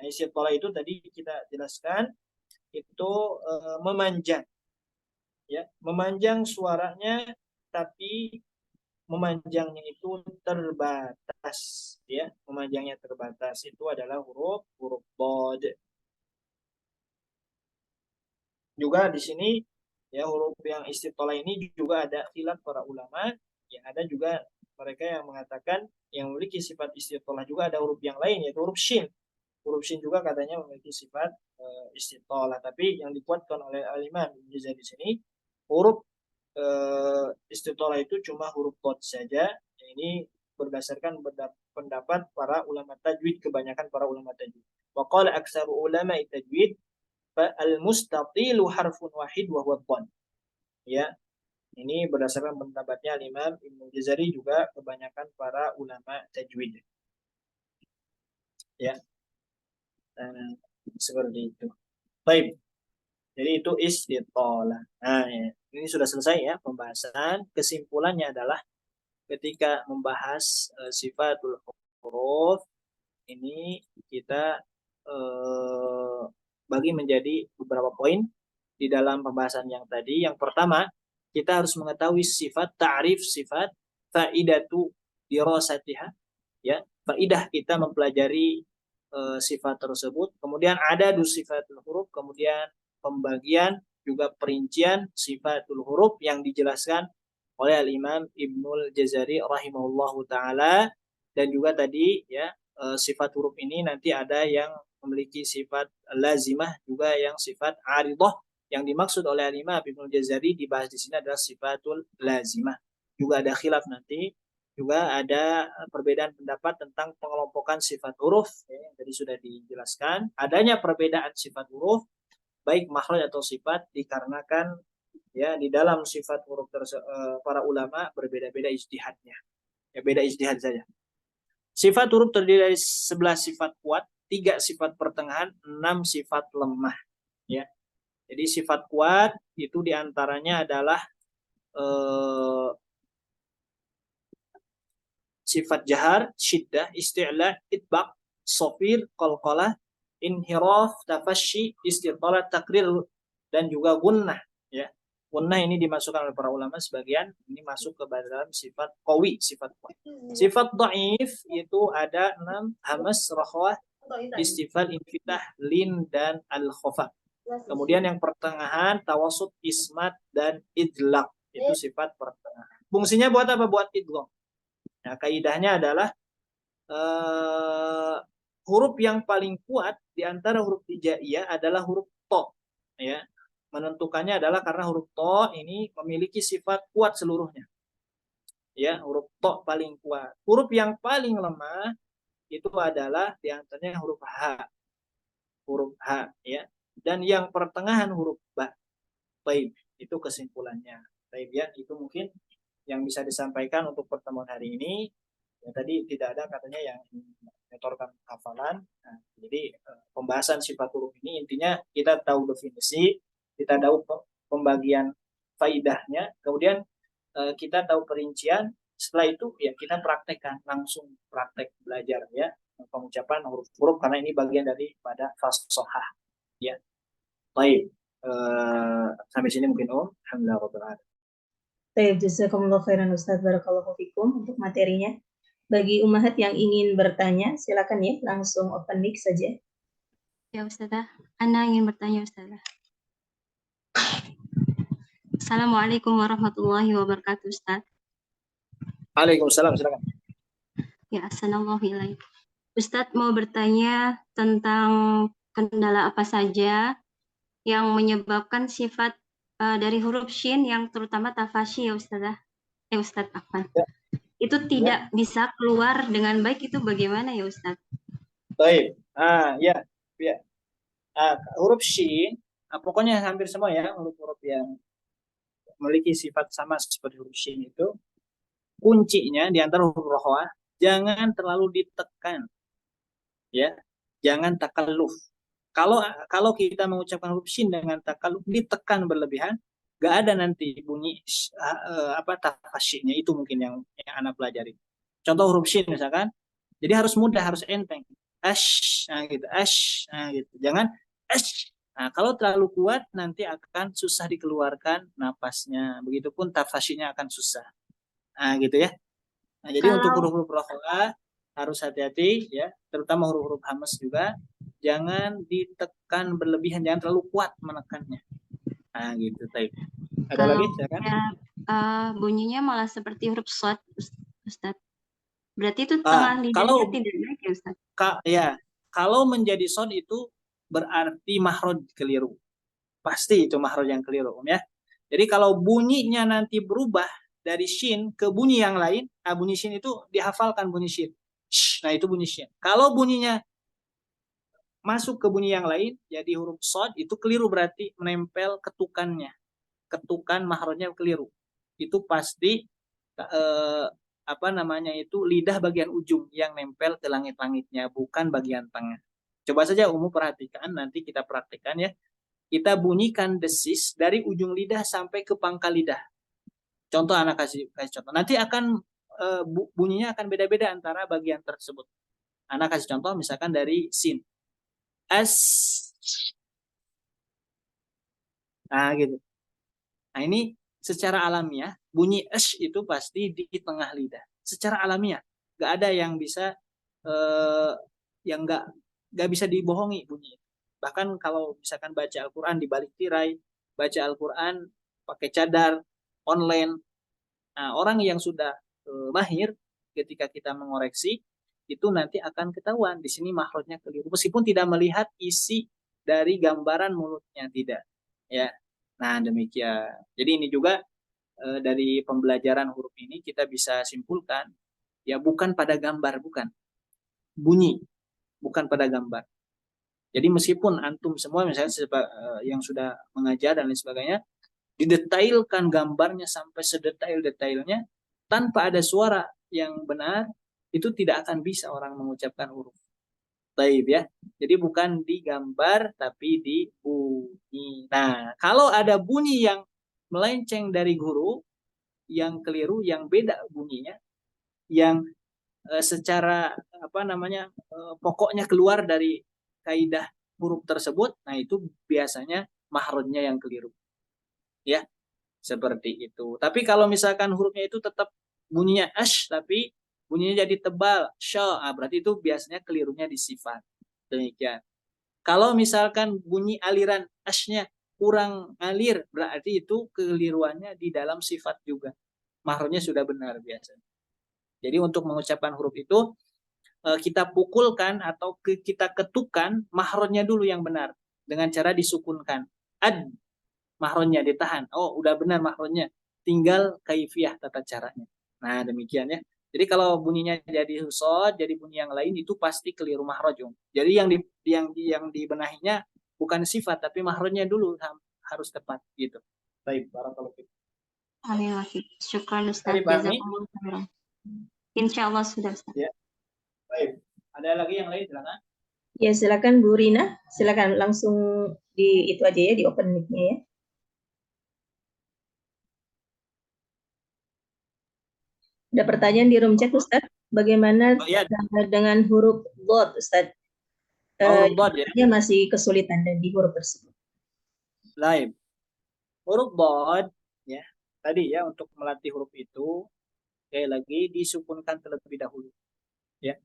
Nah, istitalah itu tadi kita jelaskan itu memanjang. Ya, memanjang suaranya tapi memanjangnya itu terbatas, ya. Memanjangnya terbatas itu adalah huruf dhad. Juga di sini ya huruf yang istitalah ini juga ada khilaf para ulama, ya ada juga mereka yang mengatakan yang memiliki sifat istitalah juga ada huruf yang lain yaitu huruf shin. Huruf shin juga katanya memiliki sifat istitalah, tapi yang dikuatkan oleh Al-Imam Ibnu Jazari di sini huruf istitalah itu cuma huruf dhad saja. Ini berdasarkan pendapat para ulama tajwid, kebanyakan para ulama tajwid. Wa qala aktsaru ulama tajwid fa al-mustatilu harfun wahid wa huwa dhad. Ya. Ini berdasarkan pendapatnya Imam Ibnu Jazari juga kebanyakan para ulama tajwid. Ya. Seperti itu. Baik. Jadi itu istitalah. Nah, ya. Ini sudah selesai ya pembahasan. Kesimpulannya adalah ketika membahas sifatul huruf ini kita bagi menjadi beberapa poin di dalam pembahasan yang tadi. Yang pertama, kita harus mengetahui sifat ta'rif sifat, faidatu dirasatiha, ya. Faidah kita mempelajari sifat tersebut. Kemudian ada sifatul huruf, kemudian pembagian juga perincian sifatul huruf yang dijelaskan oleh Al-Imam Ibnul Jazari rahimahullahu taala. Dan juga tadi ya sifat huruf ini nanti ada yang memiliki sifat lazimah, juga yang sifat aridah. Yang dimaksud oleh Al-Imam Ibnul Jazari dibahas di sini adalah sifatul lazimah. Juga ada khilaf nanti, juga ada perbedaan pendapat tentang pengelompokan sifat huruf ya, yang tadi sudah dijelaskan. Adanya perbedaan sifat huruf baik makhraj atau sifat dikarenakan ya di dalam sifat huruf para ulama berbeda-beda ijtihadnya. Ya beda ijtihad saja. Sifat huruf terdiri dari 11 sifat kuat, 3 sifat pertengahan, 6 sifat lemah. Ya. Jadi sifat kuat itu diantaranya adalah sifat jahar, syiddah, isti'la, itbaq, sofir, qalqalah, inhiraf, tafashi, istitalah, takrir, dan juga gunnah. Ya, gunnah ini dimasukkan oleh para ulama sebagian ini masuk ke dalam sifat qawi, sifat kuat. Sifat dhaif itu ada 6: hamas, rakhwah, istifal, infitah, lin, dan al-khofa. Kemudian yang pertengahan tawasud, ismat, dan idlaq. Itu sifat pertengahan. Fungsinya buat apa? Buat idgham. Nah, kaidahnya adalah huruf yang paling kuat di antara huruf hijaiyah adalah huruf to. Ya. Menentukannya adalah karena huruf to ini memiliki sifat kuat seluruhnya. Ya, huruf to paling kuat. Huruf yang paling lemah itu adalah di antaranya huruf H. Huruf H, ya. Dan yang pertengahan huruf ba. Baik, itu kesimpulannya. Baik, ya, itu mungkin yang bisa disampaikan untuk pertemuan hari ini. Ya, tadi tidak ada katanya yang menyetorkan hafalan. Nah, jadi pembahasan sifat huruf ini intinya kita tahu definisi, kita tahu pembagian faidahnya, kemudian kita tahu perincian. Setelah itu ya kita praktekkan, langsung praktek belajar ya pengucapan huruf-huruf karena ini bagian daripada fashohah. Ya, baik. Sampai sini mungkin alhamdulillah rabbil alamin. Baik, jazakumullah khairan Ustaz, barakallahu fikum untuk materinya. Bagi ummahat yang ingin bertanya, silakan ya langsung open mic saja. Ya Ustazah, Ana ingin bertanya Ustazah. Assalamualaikum warahmatullahi wabarakatuh Ustaz. Waalaikumsalam, silakan. Ya, assalamualaikum. Ustadz mau bertanya tentang kendala apa saja yang menyebabkan sifat dari huruf shin yang terutama tafashi ya Ustazah. Ustadz Afan. Ya. Itu tidak bisa keluar dengan baik, itu bagaimana ya Ustadz? Baik. Ya. Huruf shin, pokoknya hampir semua ya huruf-huruf yang memiliki sifat sama seperti huruf shin itu kuncinya di antara huruf rohwah jangan terlalu ditekan, ya, jangan takalluf. Kalau kita mengucapkan huruf shin dengan takalluf, ditekan berlebihan, gak ada nanti bunyi tafasyinya. Itu mungkin yang anak pelajari. Contoh huruf shin misalkan, jadi harus mudah, harus enteng. Ash, gitu, ash, gitu. Jangan ash. Nah, kalau terlalu kuat nanti akan susah dikeluarkan napasnya. Begitupun tafasyinya akan susah. Nah, gitu ya. Nah, jadi untuk huruf-huruf rohwah harus hati-hati ya, terutama huruf-huruf hamas juga, jangan ditekan berlebihan, jangan terlalu kuat menekannya. Nah, gitu. Baik. Ada lagi? Silakan. Bunyinya malah seperti huruf shad, Ustaz. Berarti itu tengah lidahnya tidak naik ya Ustaz? Kalau menjadi shad itu berarti mahraj keliru. Pasti itu mahraj yang keliru, ya. Jadi kalau bunyinya nanti berubah dari shin ke bunyi yang lain, bunyi shin itu dihafalkan bunyi shin. Nah, itu bunyi shin. Kalau bunyinya masuk ke bunyi yang lain, jadi huruf shad itu keliru, berarti menempel ketukannya. Ketukan mahrajnya keliru. Itu pasti lidah bagian ujung yang nempel ke langit-langitnya, bukan bagian tengah. Coba saja perhatikan, nanti kita praktekkan ya. Kita bunyikan desis dari ujung lidah sampai ke pangkal lidah. Contoh anak kasih contoh. Nanti akan bunyinya akan beda-beda antara bagian tersebut. Anak kasih contoh misalkan dari sin. As. Nah, gitu. Nah, ini secara alamiah bunyi as itu pasti di tengah lidah. Secara alamiah, nggak ada yang bisa yang nggak bisa dibohongi bunyi. Bahkan kalau misalkan baca Al-Quran di balik tirai, baca Al-Quran pakai cadar, online, nah, orang yang sudah mahir ketika kita mengoreksi itu nanti akan ketahuan di sini makhrajnya keliru meskipun tidak melihat isi dari gambaran mulutnya, tidak ya. Nah, demikian. Jadi ini juga dari pembelajaran huruf ini kita bisa simpulkan ya, bukan pada gambar, bukan bunyi, bukan pada gambar. Jadi meskipun antum semua misalnya yang sudah mengajar dan lain sebagainya didetailkan gambarnya sampai sedetail-detailnya, tanpa ada suara yang benar, itu tidak akan bisa orang mengucapkan huruf. Taib ya. Jadi bukan di gambar, tapi di bunyi. Nah, kalau ada bunyi yang melenceng dari guru, yang keliru, yang beda bunyinya, yang secara apa namanya pokoknya keluar dari kaidah huruf tersebut, nah itu biasanya mahrojnya yang keliru. Ya, seperti itu. Tapi kalau misalkan hurufnya itu tetap bunyinya ash tapi bunyinya jadi tebal, sya, berarti itu biasanya kelirunya di sifat. Demikian. Kalau misalkan bunyi aliran ashnya kurang ngalir, berarti itu keliruannya di dalam sifat juga. Mahrojnya sudah benar biasanya. Jadi untuk mengucapkan huruf itu kita pukulkan atau kita ketukan mahrojnya dulu yang benar dengan cara disukunkan. Ad, mahrojnya ditahan. Oh, udah benar mahrojnya. Tinggal kaifiyah tata caranya. Nah, demikian ya. Jadi kalau bunyinya jadi husod, jadi bunyi yang lain itu pasti keliru mahroj. Jadi yang dibenahinya bukan sifat tapi mahrojnya dulu harus tepat gitu. Baik, barakallahu fiik. Amin. Syukran Ustaz. Dipahami? Jazakumullah khairan. Insya Allah sudah Ustaz. Ya. Baik. Ada lagi yang lain silakan. Ya, silakan Bu Rina. Silakan langsung di itu aja ya, di open mic-nya ya. Ada pertanyaan di room chat Ustaz. Bagaimana ya. dengan huruf dhad Ustaz? Huruf dhad ya. Masih kesulitan dan di huruf tersebut. Lain. Huruf dhad ya. Tadi ya untuk melatih huruf itu sekali lagi disukunkan terlebih dahulu. Ya.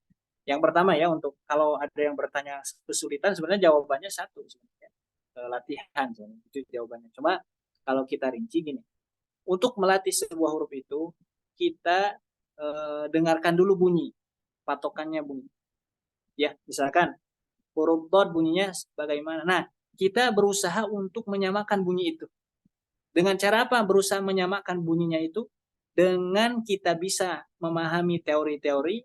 Yang pertama ya untuk kalau ada yang bertanya kesulitan sebenarnya jawabannya satu sebenarnya. Latihan sebenarnya. Itu jawabannya. Cuma kalau kita rinci gini. Untuk melatih sebuah huruf itu kita dengarkan dulu bunyi, patokannya bunyi. Ya, misalkan huruf dhad bunyinya bagaimana. Nah, kita berusaha untuk menyamakan bunyi itu. Dengan cara apa berusaha menyamakan bunyinya itu? Dengan kita bisa memahami teori-teori,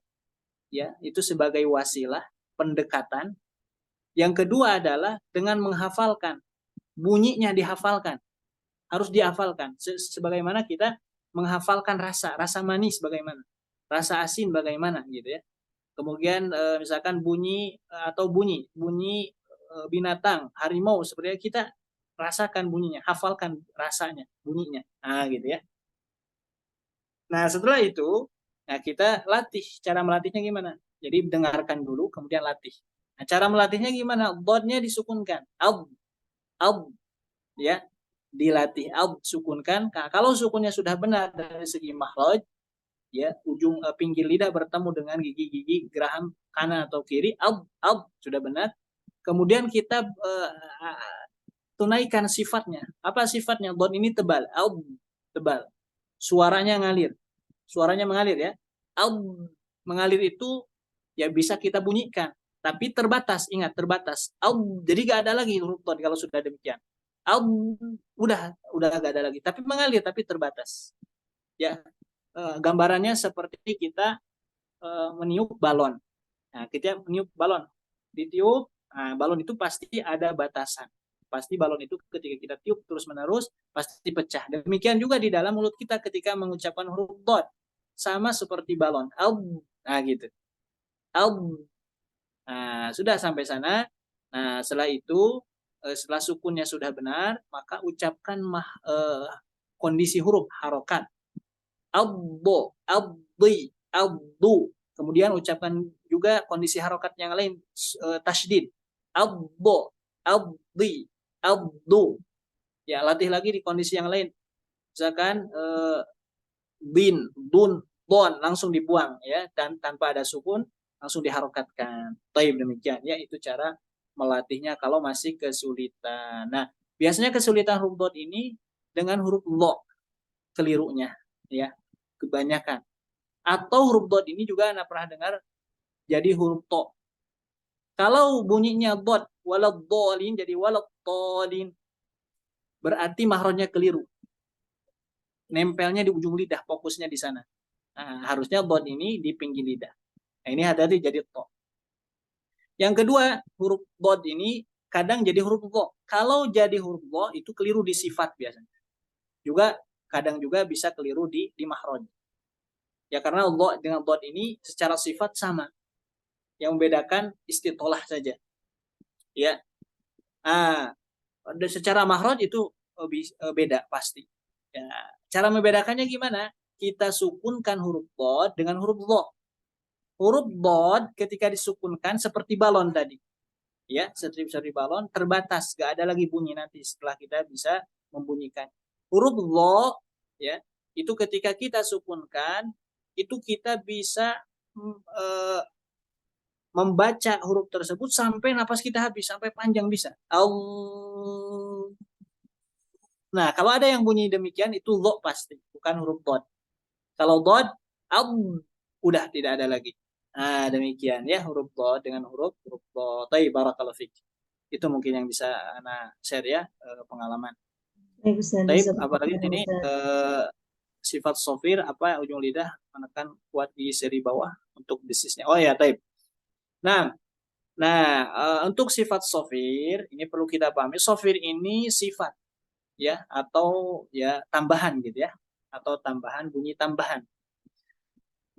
ya, itu sebagai wasilah, pendekatan. Yang kedua adalah dengan menghafalkan. Bunyinya dihafalkan. Harus dihafalkan. Sebagaimana kita menghafalkan rasa manis bagaimana, rasa asin bagaimana gitu ya. Kemudian misalkan bunyi binatang, harimau seperti kita rasakan bunyinya, hafalkan rasanya, bunyinya. Nah, gitu ya. Nah, setelah itu nah kita latih. Cara melatihnya gimana? Jadi dengarkan dulu kemudian latih. Nah, cara melatihnya gimana? Dotnya disukunkan. Ya. Dilatih sukunkan. Nah, kalau sukunnya sudah benar dari segi makhraj, ya ujung pinggir lidah bertemu dengan gigi-gigi geraham kanan atau kiri, sudah benar. Kemudian kita tunaikan sifatnya. Apa sifatnya? Dhad ini tebal, tebal. Suaranya ngalir. Suaranya mengalir ya. Mengalir itu ya bisa kita bunyikan, tapi terbatas. Ingat, terbatas. Jadi gak ada lagi huruf dhad kalau sudah demikian. Udah gak ada lagi, tapi mengalir tapi terbatas. Ya, gambarannya seperti kita meniup balon. Nah, kita meniup balon, ditiup, nah, balon itu pasti ada batasan. Pasti balon itu ketika kita tiup terus menerus pasti pecah. Demikian juga di dalam mulut kita ketika mengucapkan huruf dhad, sama seperti balon. Nah, gitu. Nah, sudah sampai sana. Nah, setelah itu setelah sukunnya sudah benar, maka ucapkan kondisi huruf harokat. Abdo, abdi, abdu. Kemudian ucapkan juga kondisi harokat yang lain, tasydid. Abdo, abdi, abdu. Ya, latih lagi di kondisi yang lain. Misalkan bin, dun, don, langsung dibuang ya, dan tanpa ada sukun langsung diharokatkan. Taib demikian ya, itu cara melatihnya kalau masih kesulitan. Nah, biasanya kesulitan huruf dhad ini dengan huruf lo kelirunya ya, kebanyakan. Atau huruf dhad ini juga Anda pernah dengar jadi huruf to. Kalau bunyinya dhad waladhdallin jadi waladhdallin, berarti mahrojnya keliru. Nempelnya di ujung lidah, fokusnya di sana. Nah, harusnya dhad ini di pinggir lidah. Nah, ini hati-hati jadi to. Yang kedua, huruf dhad ini kadang jadi huruf dho. Kalau jadi huruf dho itu keliru di sifat biasanya. Juga kadang juga bisa keliru di mahroj. Ya karena dho dengan dhad ini secara sifat sama. Yang membedakan istitolah saja. Ya. Secara mahroj itu beda pasti. Ya, cara membedakannya gimana? Kita sukunkan huruf dhad dengan huruf dho. huruf dhad ketika disukunkan seperti balon tadi. Ya, seperti balon terbatas, gak ada lagi bunyi nanti setelah kita bisa membunyikan. Huruf dha ya, itu ketika kita sukunkan itu kita bisa membaca huruf tersebut sampai napas kita habis, sampai panjang bisa. Nah, kalau ada yang bunyi demikian itu dha pasti, bukan huruf dhad. Kalau dhad udah tidak ada lagi. Nah, demikian ya huruf dhad dengan huruf dha. Barakallahu fik. Itu mungkin yang bisa ana share ya pengalaman. Baik Ustaz, Taib jazakumullah apalagi khairan, ini Ustaz. sifat sofir apa ujung lidah menekan kuat di seri bawah untuk desisnya. Oh ya, taib. Nah, untuk sifat sofir ini perlu kita pahami. Sofir ini sifat ya atau ya tambahan gitu ya, atau tambahan bunyi tambahan.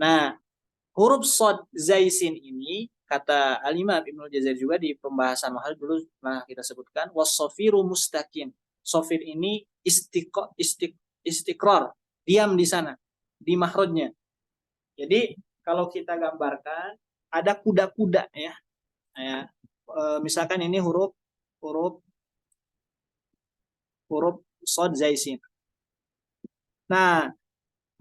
Nah, huruf sod zaisin ini kata Al-Imam Ibnu Jazari juga di pembahasan mahal dulu pernah kita sebutkan wasofiru mustaqim. Sofir ini istiqrar, diam di sana, di makhrajnya. Jadi kalau kita gambarkan ada kuda-kuda ya. Misalkan ini huruf sod zaisin. Nah,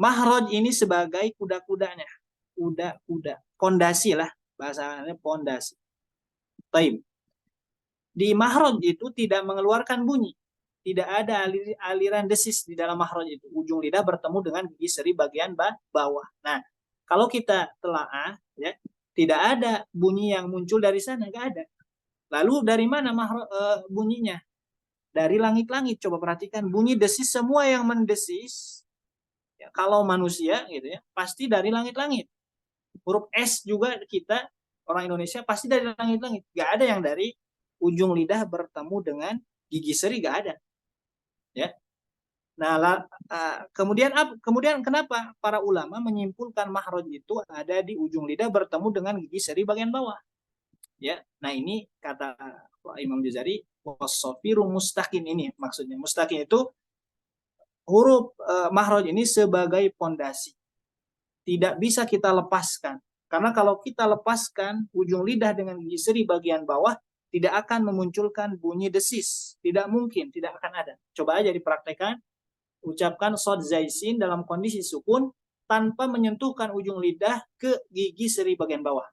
makhraj ini sebagai kuda-kudanya. Kuda-kuda. Pondasi lah. Bahasanya pondasi. Taib. Di makhraj itu tidak mengeluarkan bunyi. Tidak ada aliran desis di dalam makhraj itu. Ujung lidah bertemu dengan gigi seri bagian bawah. Nah, kalau kita telaah, ya, tidak ada bunyi yang muncul dari sana. Nggak ada. Lalu dari mana bunyinya? Dari langit-langit. Coba perhatikan bunyi desis, semua yang mendesis ya, kalau manusia gitu ya pasti dari langit-langit. Huruf S juga kita orang Indonesia pasti dari langit-langit. Gak ada yang dari ujung lidah bertemu dengan gigi seri, gak ada. Ya. Nah, kemudian kenapa para ulama menyimpulkan makhraj itu ada di ujung lidah bertemu dengan gigi seri bagian bawah? Ya. Nah, ini kata Imam Jazari wasofiru mustaqim ini maksudnya. Mustaqim itu huruf makhraj ini sebagai pondasi. Tidak bisa kita lepaskan. Karena kalau kita lepaskan ujung lidah dengan gigi seri bagian bawah, tidak akan memunculkan bunyi desis. Tidak mungkin, tidak akan ada. Coba aja dipraktekkan. Ucapkan sod zaisin dalam kondisi sukun tanpa menyentuhkan ujung lidah ke gigi seri bagian bawah.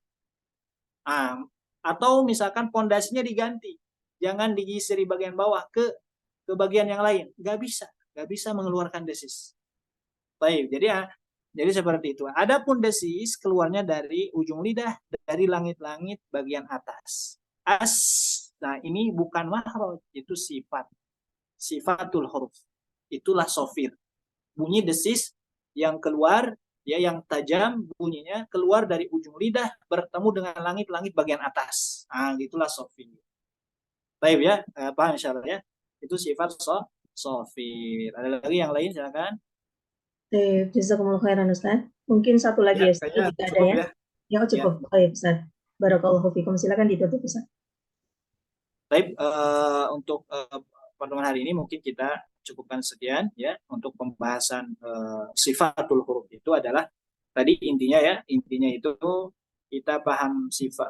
Atau misalkan pondasinya diganti. Jangan di gigi seri bagian bawah ke bagian yang lain. Gak bisa mengeluarkan desis. Baik, jadi seperti itu. Adapun desis keluarnya dari ujung lidah, dari langit-langit bagian atas. Nah ini bukan makhraj, itu sifat. Sifatul huruf. Itulah sofir. Bunyi desis yang keluar, ya yang tajam bunyinya keluar dari ujung lidah bertemu dengan langit-langit bagian atas. Itulah sofir. Baik ya, paham insyaallah ya. Itu sifat sofir. Ada lagi yang lain silakan. Jazakumullah khairan Ustaz. Mungkin satu lagi ya Ustaz, jika ada ya. Ya cukup. Baik Ustaz. Barakallahu fikum. Silakan ditutup Ustaz. Baik, untuk pertemuan hari ini mungkin kita cukupkan sekian ya untuk pembahasan sifatul huruf itu adalah tadi intinya itu kita paham sifat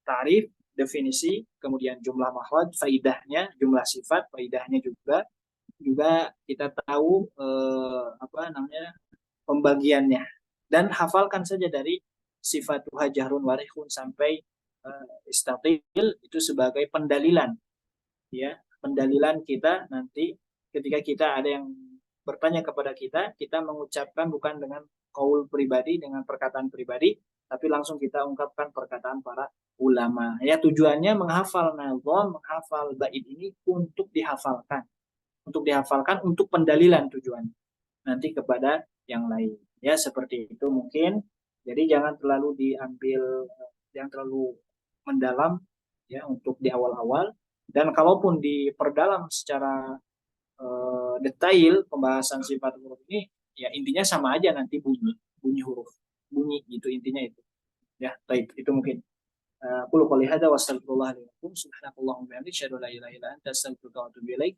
tarif, definisi, kemudian jumlah makhraj, faidahnya, jumlah sifat, faidahnya juga kita tahu pembagiannya dan hafalkan saja dari sifat jahrun warihun sampai istatil itu sebagai pendalilan ya, pendalilan kita nanti ketika kita ada yang bertanya kepada kita mengucapkan bukan dengan qaul pribadi, dengan perkataan pribadi, tapi langsung kita ungkapkan perkataan para ulama. Ya, tujuannya menghafal nazam, menghafal bait ini untuk dihafalkan. Untuk pendalilan tujuan nanti kepada yang lain. Ya, seperti itu mungkin. Jadi jangan terlalu diambil yang terlalu mendalam ya untuk di awal-awal, dan kalaupun diperdalam secara detail pembahasan sifat huruf ini ya intinya sama aja nanti bunyi huruf gitu intinya itu ya. Baik, itu mungkin qul qouli hadza wa astaghfirullah li wa lakum subhanakallahumma wa bihamdika asyhadu an la ilaha illa anta astaghfiruka wa atubu ilaik.